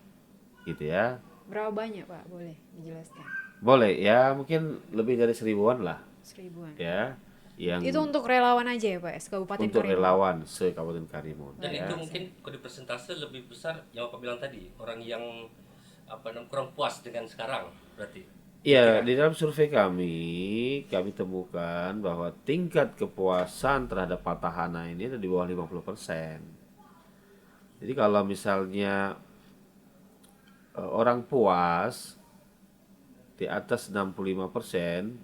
Speaker 1: Gitu ya.
Speaker 4: Berapa banyak Pak? Boleh dijelaskan?
Speaker 1: Boleh ya, mungkin lebih dari 1000-an lah.
Speaker 4: 1000-an.
Speaker 1: Ya, yang
Speaker 4: Itu untuk relawan aja ya Pak, Kabupaten
Speaker 1: untuk
Speaker 4: Karimun.
Speaker 1: relawan se-Kabupaten Karimun.
Speaker 2: Dan
Speaker 1: Ya.
Speaker 2: itu mungkin kalau di persentase lebih besar yang Bapak bilang tadi, orang yang kurang puas dengan sekarang berarti.
Speaker 1: Iya, di dalam survei kami temukan bahwa tingkat kepuasan terhadap petahana ini ada di bawah 50%. Jadi kalau misalnya orang puas di atas 65%,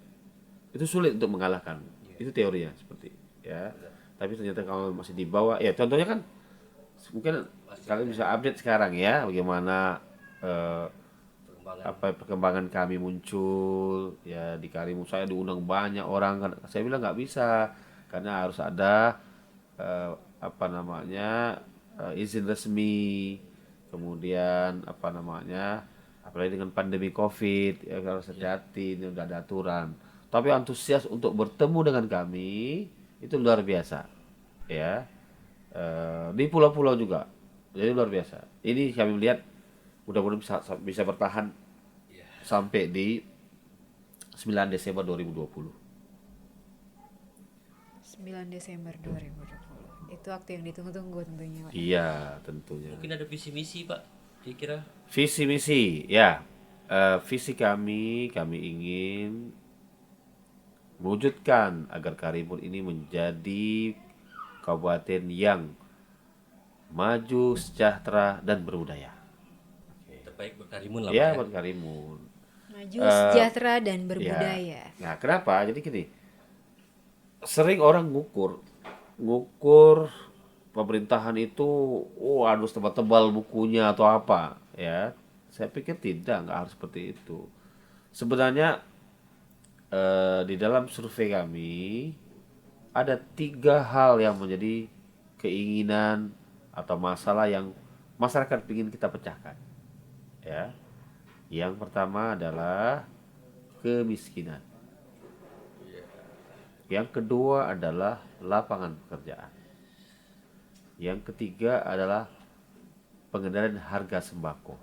Speaker 1: itu sulit untuk mengalahkan. Itu teorinya seperti ya. Tapi ternyata kalau masih di bawah, ya contohnya kan mungkin kalian bisa update sekarang ya bagaimana eh,
Speaker 2: Perkembangan.
Speaker 1: perkembangan kami muncul ya di Karimun. Saya diundang banyak orang kan, saya bilang nggak bisa karena harus ada eh, izin resmi, kemudian apalagi dengan pandemi COVID ya harus hati-hati, ini udah ada aturan. Tapi antusias untuk bertemu dengan kami itu luar biasa ya. Di pulau-pulau juga jadi luar biasa. Ini kami melihat mudah-mudahan bisa bertahan sampai di 9 Desember 2020.
Speaker 4: 9 Desember 2020. Itu waktu yang ditunggu-tunggu tentunya Pak.
Speaker 1: Iya, tentunya.
Speaker 2: Mungkin ada visi misi Pak, kira-kira.
Speaker 1: Visi misi, ya. Visi kami ingin mewujudkan agar Karimun ini menjadi kabupaten yang maju, sejahtera, dan berbudaya.
Speaker 2: Terbaik buat Karimun lah
Speaker 1: Ya,
Speaker 2: Pak.
Speaker 1: buat Karimun.
Speaker 4: Maju, sejahtera dan
Speaker 1: Ya.
Speaker 4: berbudaya.
Speaker 1: Nah, kenapa? Jadi gini, sering orang ngukur pemerintahan itu, harus tebal-tebal bukunya atau apa, ya. Saya pikir nggak harus seperti itu. Sebenarnya di dalam survei kami ada 3 hal yang menjadi keinginan atau masalah yang masyarakat ingin kita pecahkan, ya. Yang pertama adalah kemiskinan. Yang kedua adalah lapangan pekerjaan. Yang ketiga adalah pengendalian harga sembako.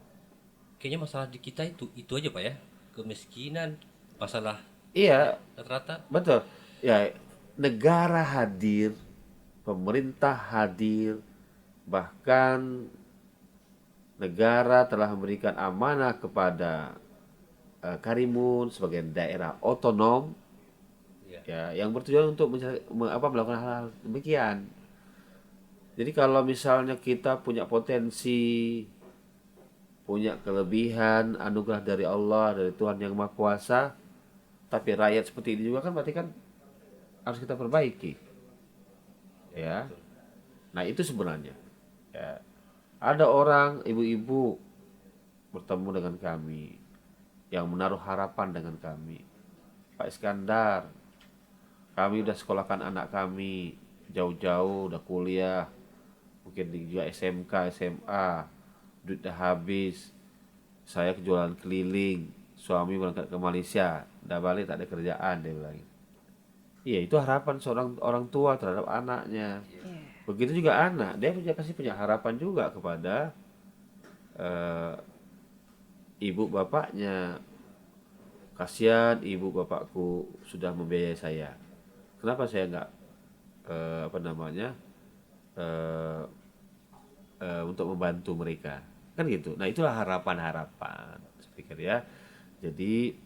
Speaker 2: Kayaknya masalah di kita itu aja Pak ya. Kemiskinan, masalah
Speaker 1: Iya,
Speaker 2: rata-rata.
Speaker 1: betul. Ya, negara hadir, pemerintah hadir, bahkan negara telah memberikan amanah kepada Karimun sebagai daerah otonom,
Speaker 2: Iya.
Speaker 1: ya, yang bertujuan untuk melakukan hal-hal demikian. Jadi kalau misalnya kita punya potensi, punya kelebihan, anugerah dari Allah, dari Tuhan Yang Maha Kuasa, tapi rakyat seperti ini juga kan berarti kan harus kita perbaiki. Ya. Nah, itu sebenarnya. Ya. Ada orang, ibu-ibu bertemu dengan kami yang menaruh harapan dengan kami. Pak Iskandar, kami udah sekolahkan anak kami jauh-jauh, udah kuliah, mungkin juga SMK, SMA, duit udah habis. Saya kejualan keliling, suami berangkat ke Malaysia, udah balik tak ada kerjaan, dia bilang. Iya, itu harapan seorang orang tua terhadap anaknya.
Speaker 4: Iya.
Speaker 1: Begitu juga anak, dia pasti punya harapan juga kepada ibu bapaknya. Kasihan ibu bapakku sudah membiayai saya. Kenapa saya nggak untuk membantu mereka? Kan gitu. Nah, itulah harapan-harapan, saya pikir ya. Jadi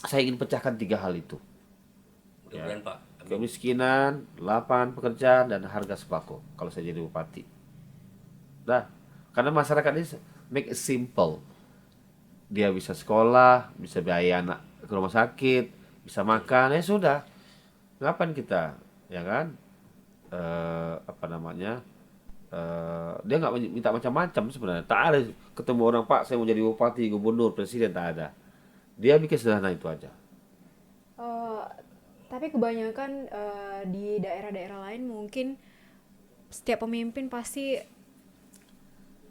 Speaker 1: saya ingin pecahkan 3 hal itu.
Speaker 2: Mudah-mudahan Pak. Amin.
Speaker 1: Kemiskinan, lapangan pekerjaan, dan harga sembako kalau saya jadi bupati. Nah, karena masyarakat ini make it simple. Dia bisa sekolah, bisa biaya anak ke rumah sakit, bisa makan, ya sudah. Ngapain kita ya kan? Apa namanya? Dia nggak minta macam-macam sebenarnya. Tak ada ketemu orang, Pak, saya mau jadi bupati, gubernur, presiden, tak ada. Dia bikin sederhana itu aja.
Speaker 4: Eh, tapi kebanyakan di daerah-daerah lain mungkin setiap pemimpin pasti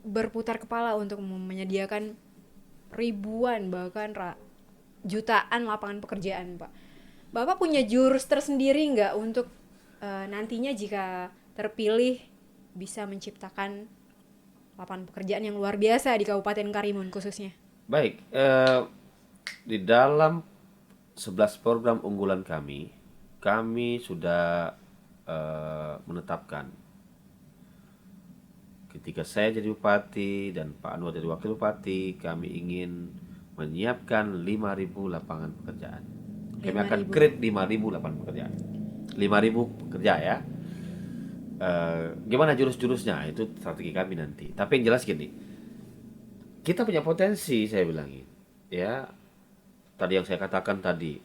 Speaker 4: berputar kepala untuk menyediakan ribuan bahkan jutaan lapangan pekerjaan, Pak. Bapak punya jurus tersendiri nggak untuk nantinya jika terpilih bisa menciptakan lapangan pekerjaan yang luar biasa di Kabupaten Karimun khususnya?
Speaker 1: Baik, di dalam 11 program unggulan kami sudah menetapkan ketika saya jadi bupati dan Pak Anwar jadi wakil bupati, kami ingin menyiapkan 5.000 lapangan pekerjaan. Kami akan
Speaker 4: 5.000.
Speaker 1: create 5.000 lapangan pekerjaan. 5.000 pekerja ya. Gimana jurus-jurusnya itu strategi kami nanti. Tapi yang jelas gini, kita punya potensi, saya bilangin ya. Tadi yang saya katakan tadi,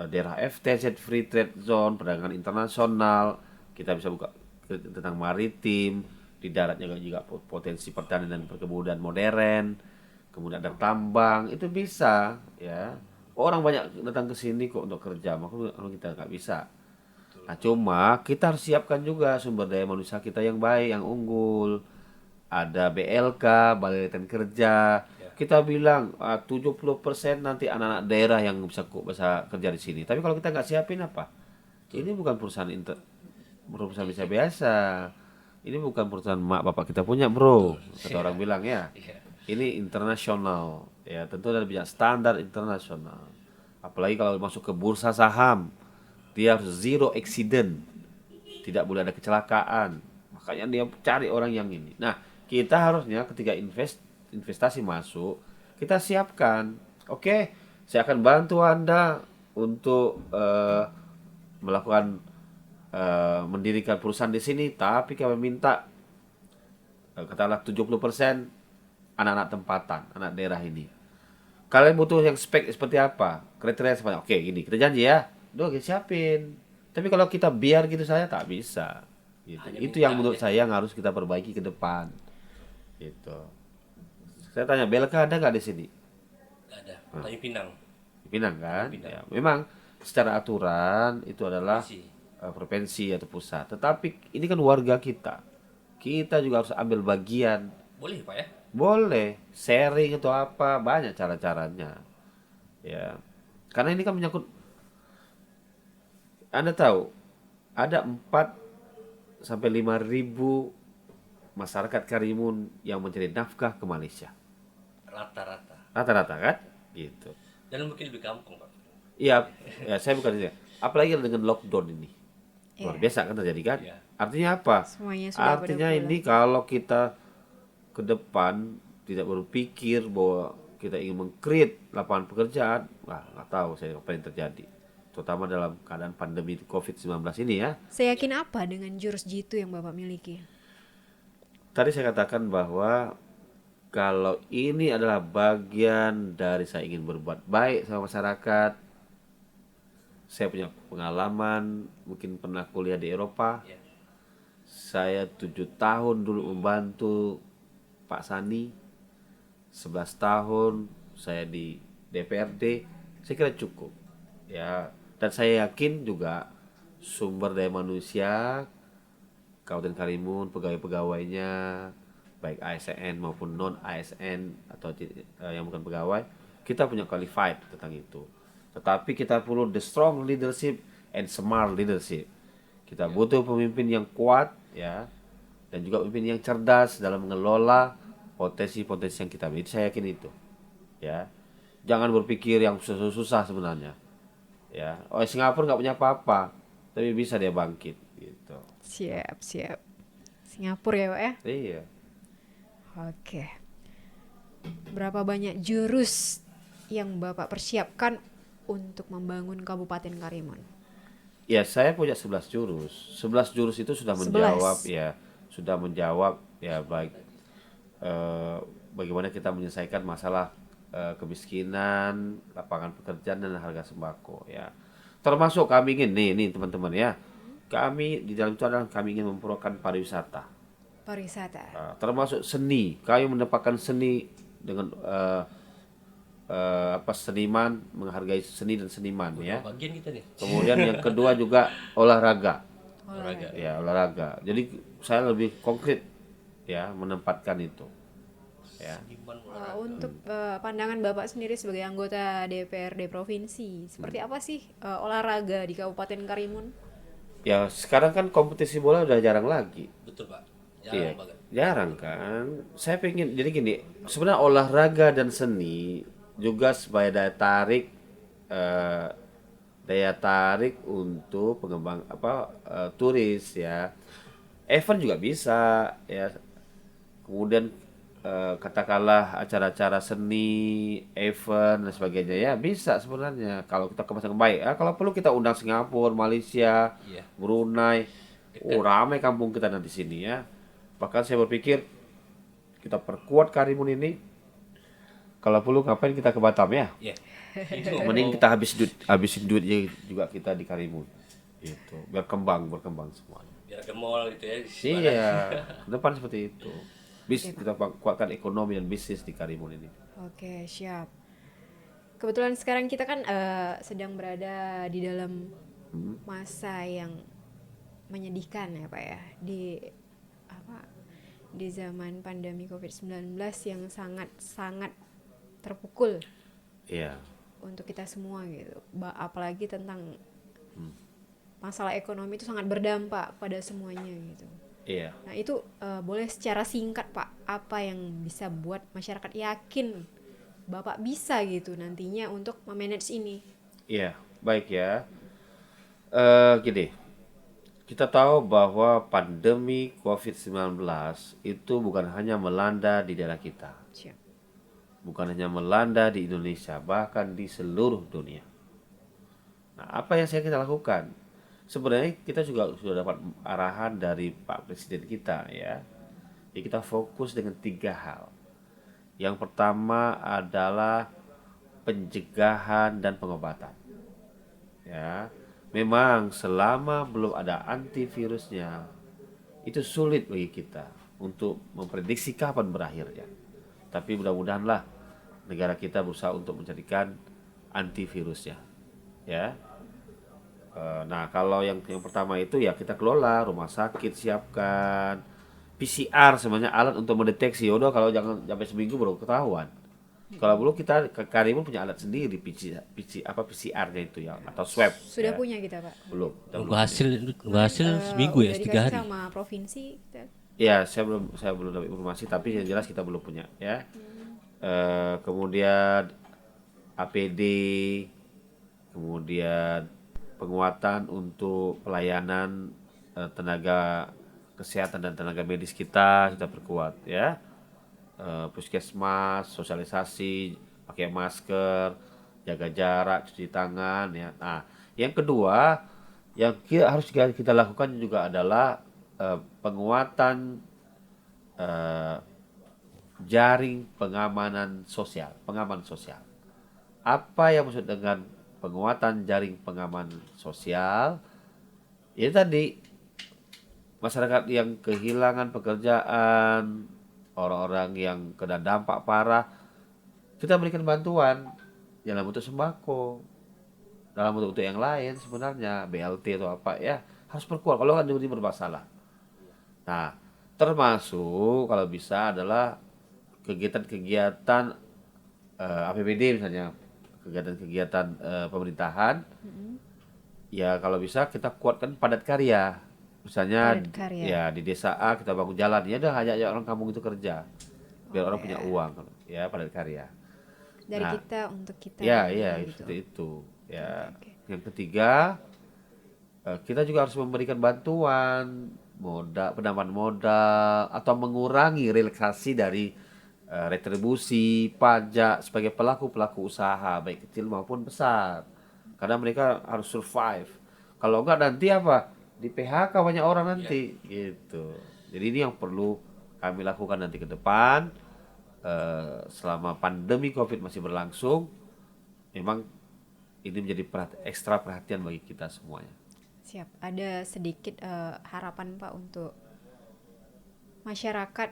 Speaker 1: daerah FTZ, Free Trade Zone, perdagangan internasional, kita bisa buka tentang maritim, di daratnya juga potensi pertanian dan perkebunan modern, kemudian ada tambang, itu bisa ya. Orang banyak datang ke sini kok untuk kerja, maka kita nggak bisa. Nah, cuma kita harus siapkan juga sumber daya manusia kita yang baik, yang unggul. Ada BLK, Balai Latihan Kerja. Kita bilang 70% nanti anak-anak daerah yang bisa kerja di sini. Tapi kalau kita nggak siapin apa? Ini bukan perusahaan biasa-biasa. Ini bukan perusahaan mak bapak kita punya, bro. Kata orang bilang ya. Ini internasional. Ya, tentu ada banyak standar internasional. Apalagi kalau masuk ke bursa saham, dia harus zero accident, tidak boleh ada kecelakaan. Makanya dia cari orang yang ini. Nah, kita harusnya ketika investasi masuk, kita siapkan. Oke, saya akan bantu Anda untuk melakukan mendirikan perusahaan di sini, tapi kami minta katakanlah 70% anak-anak tempatan, anak daerah ini. Kalian butuh yang spek seperti apa? Kriteria seperti oke, gini, kita janji ya. Kita siapin. Tapi kalau kita biar gitu saya tak bisa. Gitu. Itu yang menurut saya yang harus kita perbaiki ke depan. Gitu. Saya tanya, BLK ada nggak di sini?
Speaker 2: Nggak ada. Tanjung Pinang.
Speaker 1: Pinang kan?
Speaker 2: Pinang.
Speaker 1: Ya, memang secara aturan itu adalah
Speaker 2: Provinsi.
Speaker 1: provinsi atau pusat. Tetapi ini kan warga kita. Kita juga harus ambil bagian.
Speaker 2: Boleh Pak ya?
Speaker 1: Boleh sharing atau apa, banyak cara-caranya. Ya. Karena ini kan menyangkut, Anda tahu, ada 4 sampai 5.000 masyarakat Karimun yang mencari nafkah ke Malaysia.
Speaker 2: Rata-rata.
Speaker 1: Rata-rata kan? Gitu.
Speaker 2: Dan mungkin lebih gampang Pak.
Speaker 1: Iya, ya saya bukan ini. Apalagi dengan lockdown ini. Luar biasa kan terjadi kan?
Speaker 2: Iya.
Speaker 1: Artinya apa?
Speaker 4: Semuanya sudah
Speaker 1: Artinya
Speaker 4: pada
Speaker 1: ini kalau kita ke depan tidak berpikir bahwa kita ingin meng-create lapangan pekerjaan, nggak tahu saya apa yang terjadi. Terutama dalam keadaan pandemi COVID-19 ini ya.
Speaker 4: Saya yakin apa dengan jurus jitu yang Bapak miliki?
Speaker 1: Tadi saya katakan bahwa kalau ini adalah bagian dari saya ingin berbuat baik sama masyarakat. Saya punya pengalaman, mungkin pernah kuliah di Eropa.
Speaker 2: Ya.
Speaker 1: Saya 7 tahun dulu membantu Pak Sani. 11 tahun saya di DPRD. Saya kira cukup. Ya, dan saya yakin juga sumber daya manusia Kabupaten Karimun, pegawai-pegawainya, baik ASN maupun non ASN atau yang bukan pegawai, kita punya qualified tentang itu. Tetapi kita perlu the strong leadership and smart leadership. Kita butuh pemimpin yang kuat ya, dan juga pemimpin yang cerdas dalam mengelola potensi-potensi yang kita miliki. Saya yakin itu. Ya. Jangan berpikir yang susah-susah sebenarnya. Ya. Oh, Singapura nggak punya apa-apa, tapi bisa dia bangkit gitu.
Speaker 4: Siap. Singapura ya, Pak ya?
Speaker 1: Iya.
Speaker 4: Oke. Berapa banyak jurus yang Bapak persiapkan untuk membangun Kabupaten Karimun?
Speaker 1: Ya, saya punya 11 jurus. 11 jurus itu sudah
Speaker 4: 11.
Speaker 1: menjawab ya baik bagaimana kita menyelesaikan masalah kemiskinan, lapangan pekerjaan dan harga sembako ya. Termasuk kami ingin nih teman-teman ya. kami di dalam itu adalah kami ingin mempromokan pariwisata.
Speaker 4: Pariwisata.
Speaker 1: Termasuk seni. Kami mendapatkan seni dengan seniman, menghargai seni dan seniman ya.
Speaker 2: Bagian kita nih.
Speaker 1: Kemudian yang kedua juga olahraga.
Speaker 2: Olahraga.
Speaker 1: Ya, olahraga. Jadi saya lebih konkret ya menempatkan itu. Ya.
Speaker 2: Seniman
Speaker 4: Untuk pandangan Bapak sendiri sebagai anggota DPRD provinsi, seperti apa sih olahraga di Kabupaten Karimun?
Speaker 1: Ya, sekarang kan kompetisi bola udah jarang lagi.
Speaker 2: Betul Pak.
Speaker 1: Iya,
Speaker 2: Jarang banget.
Speaker 1: jarang kan. Saya pengen jadi gini, sebenarnya olahraga dan seni juga supaya daya tarik untuk pengembang turis ya. Event juga bisa ya. Kemudian katakanlah acara-acara seni, event dan sebagainya ya bisa sebenarnya kalau kita kemas dengan baik. Kalau perlu kita undang Singapura, Malaysia,
Speaker 2: Iya.
Speaker 1: Brunei. Ramai kampung kita nanti sini ya. Bahkan saya berpikir kita perkuat Karimun ini. Kalau perlu ngapain kita ke Batam ya?
Speaker 2: Iya.
Speaker 1: Mending kita habisin duitnya juga kita di Karimun. Itu biar berkembang semuanya.
Speaker 2: Biar ada mall gitu ya.
Speaker 1: Iya, ke depan seperti itu. Kita kuatkan ekonomi dan bisnis di Karimun ini.
Speaker 4: Oke, siap. Kebetulan sekarang kita kan sedang berada di dalam masa yang menyedihkan ya Pak ya, di zaman pandemi COVID-19 yang sangat terpukul
Speaker 1: Iya.
Speaker 4: untuk kita semua gitu. Apalagi tentang masalah ekonomi itu sangat berdampak pada semuanya gitu.
Speaker 1: Iya.
Speaker 4: Nah itu boleh secara singkat Pak, apa yang bisa buat masyarakat yakin Bapak bisa gitu nantinya untuk memanage ini?
Speaker 1: Iya, baik ya. Gini, kita tahu bahwa pandemi COVID-19 itu bukan hanya melanda di daerah kita.
Speaker 4: Siap.
Speaker 1: Bukan hanya melanda di Indonesia, bahkan di seluruh dunia. Nah, apa yang kita lakukan? Sebenarnya kita juga sudah dapat arahan dari Pak Presiden kita ya. Jadi kita fokus dengan 3 hal. Yang pertama adalah pencegahan dan pengobatan. Ya, memang selama belum ada antivirusnya, itu sulit bagi kita untuk memprediksi kapan berakhirnya. Tapi mudah-mudahanlah negara kita berusaha untuk mencarikan antivirusnya. Ya. Nah, kalau yang pertama itu ya kita kelola rumah sakit, siapkan PCR sebenarnya alat untuk mendeteksi. Udah kalau jangan sampai seminggu baru ketahuan. Kalau belum kita ke Karimun punya alat sendiri PCR-nya itu ya atau swab.
Speaker 4: Sudah
Speaker 1: ya.
Speaker 4: punya kita Pak.
Speaker 1: Belum.
Speaker 2: Nunggu hasil seminggu ya,
Speaker 4: Udah
Speaker 2: 3
Speaker 4: dikasih
Speaker 2: hari.
Speaker 4: sama provinsi kita.
Speaker 1: Ya, saya belum dapat informasi tapi yang jelas kita belum punya ya. Kemudian APD, kemudian penguatan untuk pelayanan tenaga kesehatan dan tenaga medis kita perkuat ya. Puskesmas, sosialisasi, pakai masker, jaga jarak, cuci tangan ya. Nah, yang kedua yang harus kita lakukan juga adalah penguatan jaring pengaman sosial. Apa yang maksud dengan penguatan jaring pengaman sosial? Ya tadi masyarakat yang kehilangan pekerjaan, orang-orang yang kena dampak parah, kita berikan bantuan dalam bentuk sembako, dalam bentuk yang lain sebenarnya BLT atau apa ya harus perkuat kalau kan ini bermasalah. Nah, termasuk kalau bisa adalah kegiatan-kegiatan APBD misalnya, kegiatan-kegiatan pemerintahan. Ya kalau bisa kita kuatkan padat karya. Misalnya
Speaker 4: Padat karya.
Speaker 1: ya di desa A kita bangun jalan, ya udah ajak orang kampung itu kerja. Biar orang punya uang ya, padat karya.
Speaker 4: Dari
Speaker 1: Nah,
Speaker 4: kita untuk kita.
Speaker 1: Ya, ya
Speaker 4: gitu.
Speaker 1: seperti itu. Ya.
Speaker 4: Oke.
Speaker 1: Yang ketiga, kita juga harus memberikan bantuan penambahan modal atau mengurangi relaksasi dari retribusi pajak sebagai pelaku usaha baik kecil maupun besar. Karena mereka harus survive. Kalau enggak nanti apa? Di PHK banyak orang nanti gitu. Jadi ini yang perlu kami lakukan nanti ke depan selama pandemi Covid masih berlangsung. Memang ini menjadi ekstra perhatian bagi kita semuanya.
Speaker 4: Siap. Ada sedikit harapan Pak untuk masyarakat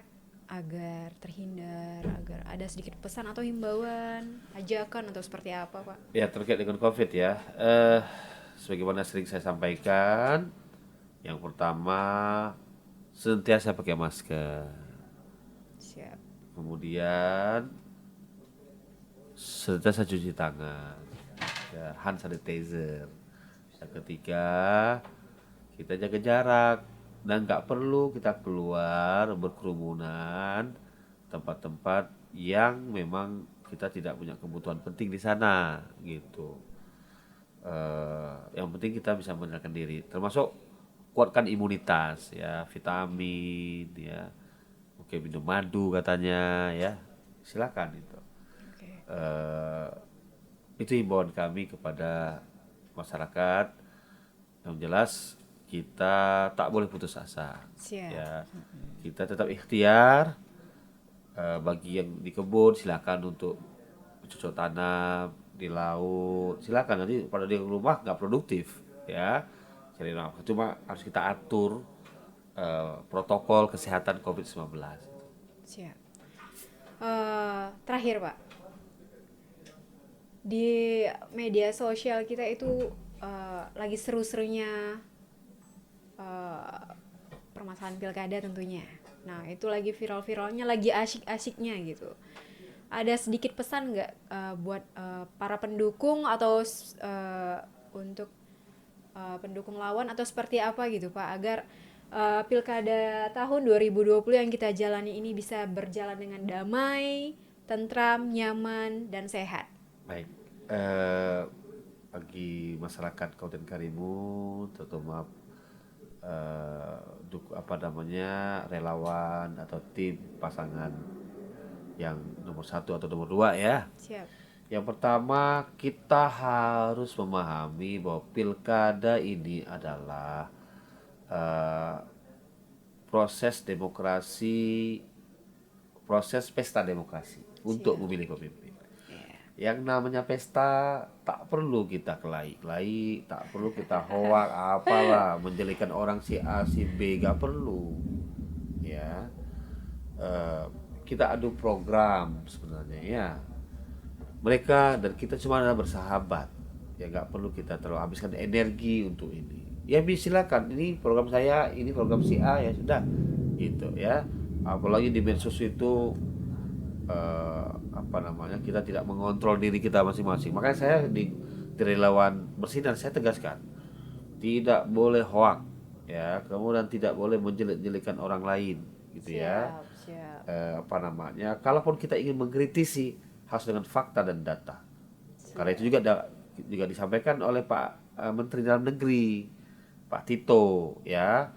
Speaker 4: agar terhindar, agar ada sedikit pesan atau himbauan, ajakan atau seperti apa Pak?
Speaker 1: Ya terkait dengan COVID ya, sebagaimana sering saya sampaikan, yang pertama senantiasa pakai masker,
Speaker 4: Siap.
Speaker 1: kemudian senantiasa cuci tangan, ya, hand sanitizer. Yang ketiga, kita jaga jarak dan nggak perlu kita keluar berkerumunan tempat-tempat yang memang kita tidak punya kebutuhan penting di sana gitu. Yang penting kita bisa mengendalikan diri, termasuk kuatkan imunitas ya, vitamin ya, oke minum madu katanya ya, silakan itu.
Speaker 4: Oke.
Speaker 1: Itu himbauan kami kepada masyarakat. Yang jelas kita tak boleh putus asa.
Speaker 4: Siap.
Speaker 1: Ya, kita tetap ikhtiar. Bagi yang di kebun silakan untuk bercocok tanam, di laut silakan, nanti pada di rumah nggak produktif ya. Cari nafkah. Cuma harus kita atur protokol kesehatan COVID-19.
Speaker 4: Siap. Terakhir Pak, di media sosial kita itu lagi seru-serunya permasalahan pilkada tentunya. Nah itu lagi viral-viralnya, lagi asik-asiknya gitu. Ada sedikit pesan nggak buat para pendukung atau untuk pendukung lawan atau seperti apa gitu Pak, agar pilkada tahun 2020 yang kita jalani ini bisa berjalan dengan damai, tentram, nyaman, dan sehat.
Speaker 1: Baik, bagi masyarakat Kabupaten Karimun, terutama apa namanya relawan atau tim pasangan yang nomor 1 atau nomor 2 ya.
Speaker 4: Siap.
Speaker 1: Yang pertama, kita harus memahami bahwa pilkada ini adalah proses demokrasi, proses pesta demokrasi untuk memilih pemimpin. Yang namanya pesta tak perlu kita kelahi-kelahi, tak perlu kita hoak apalah, menjelekan orang si A si B, gak perlu ya. Kita adu program sebenarnya ya, mereka dan kita cuma adalah bersahabat ya, nggak perlu kita terlalu habiskan energi untuk ini ya. Silakan, ini program saya, ini program si A, ya sudah gitu ya. Apalagi di medsos itu apa namanya, kita tidak mengontrol diri kita masing-masing. Makanya saya di relawan bersinar saya tegaskan, tidak boleh hoak ya, kemudian tidak boleh menjelek-jelekan orang lain gitu ya.
Speaker 4: Siap.
Speaker 1: Apa namanya, kalaupun kita ingin mengkritisi harus dengan fakta dan data. Karena itu juga disampaikan oleh Pak Menteri Dalam Negeri, Pak Tito ya.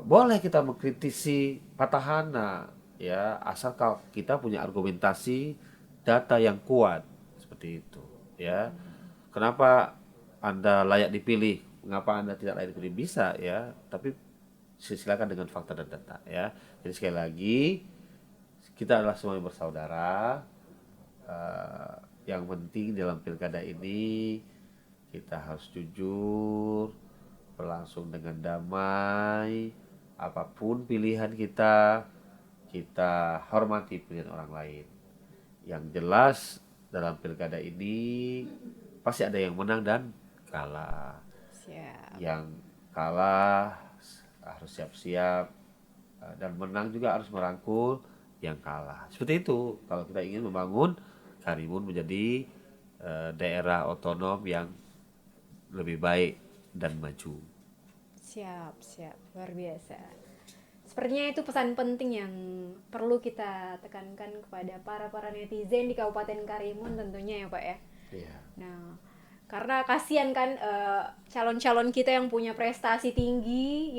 Speaker 1: Boleh kita mengkritisi petahana ya, asal kita punya argumentasi data yang kuat seperti itu ya. Kenapa Anda layak dipilih, mengapa Anda tidak layak dipilih, bisa ya, tapi silakan dengan fakta dan data ya. Jadi sekali lagi, kita adalah semuanya bersaudara. Yang penting dalam pilkada ini kita harus jujur, berlangsung dengan damai. Apapun pilihan kita hormati pilihan orang lain. Yang jelas dalam pilkada ini pasti ada yang menang dan kalah.
Speaker 4: Siap.
Speaker 1: Yang kalah harus siap-siap, dan menang juga harus merangkul yang kalah. Seperti itu kalau kita ingin membangun Karimun menjadi daerah otonom yang lebih baik dan maju.
Speaker 4: Siap. Luar biasa. Sepertinya itu pesan penting yang perlu kita tekankan kepada para netizen di Kabupaten Karimun tentunya ya Pak ya.
Speaker 1: Iya.
Speaker 4: Nah, karena kasihan kan calon-calon kita yang punya prestasi tinggi,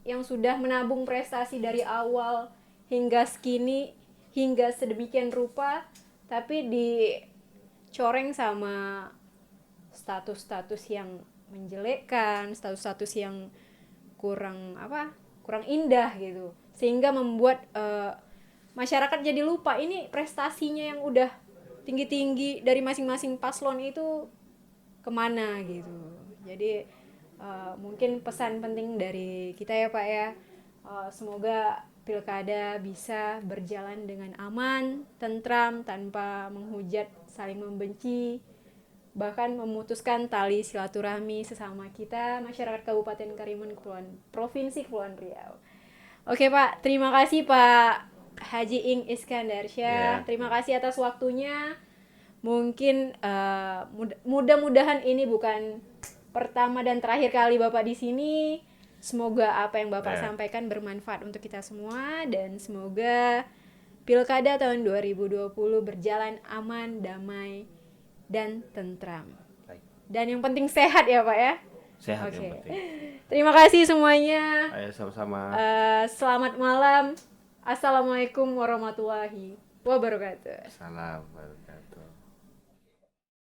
Speaker 4: yang sudah menabung prestasi dari awal hingga sekini, hingga sedemikian rupa, tapi dicoreng sama status-status yang menjelekkan, status-status yang kurang indah gitu, sehingga membuat masyarakat jadi lupa ini prestasinya yang udah tinggi-tinggi dari masing-masing paslon itu kemana gitu. Jadi Mungkin pesan penting dari kita ya Pak ya, semoga pilkada bisa berjalan dengan aman, tentram, tanpa menghujat, saling membenci, bahkan memutuskan tali silaturahmi sesama kita masyarakat Kabupaten Karimun Provinsi Kepulauan Riau. Oke Pak, terima kasih Pak Haji Ing Iskandarsyah. Terima kasih atas waktunya. Mungkin mudah-mudahan ini bukan pertama dan terakhir kali Bapak di sini. Semoga apa yang Bapak sampaikan bermanfaat untuk kita semua, dan semoga Pilkada tahun 2020 berjalan aman, damai, dan tentram. Dan yang penting sehat ya Pak ya.
Speaker 1: Sehat yang penting.
Speaker 4: Terima kasih semuanya.
Speaker 1: Ayo sama-sama.
Speaker 4: Selamat malam. Assalamualaikum warahmatullahi wabarakatuh.
Speaker 1: Salam.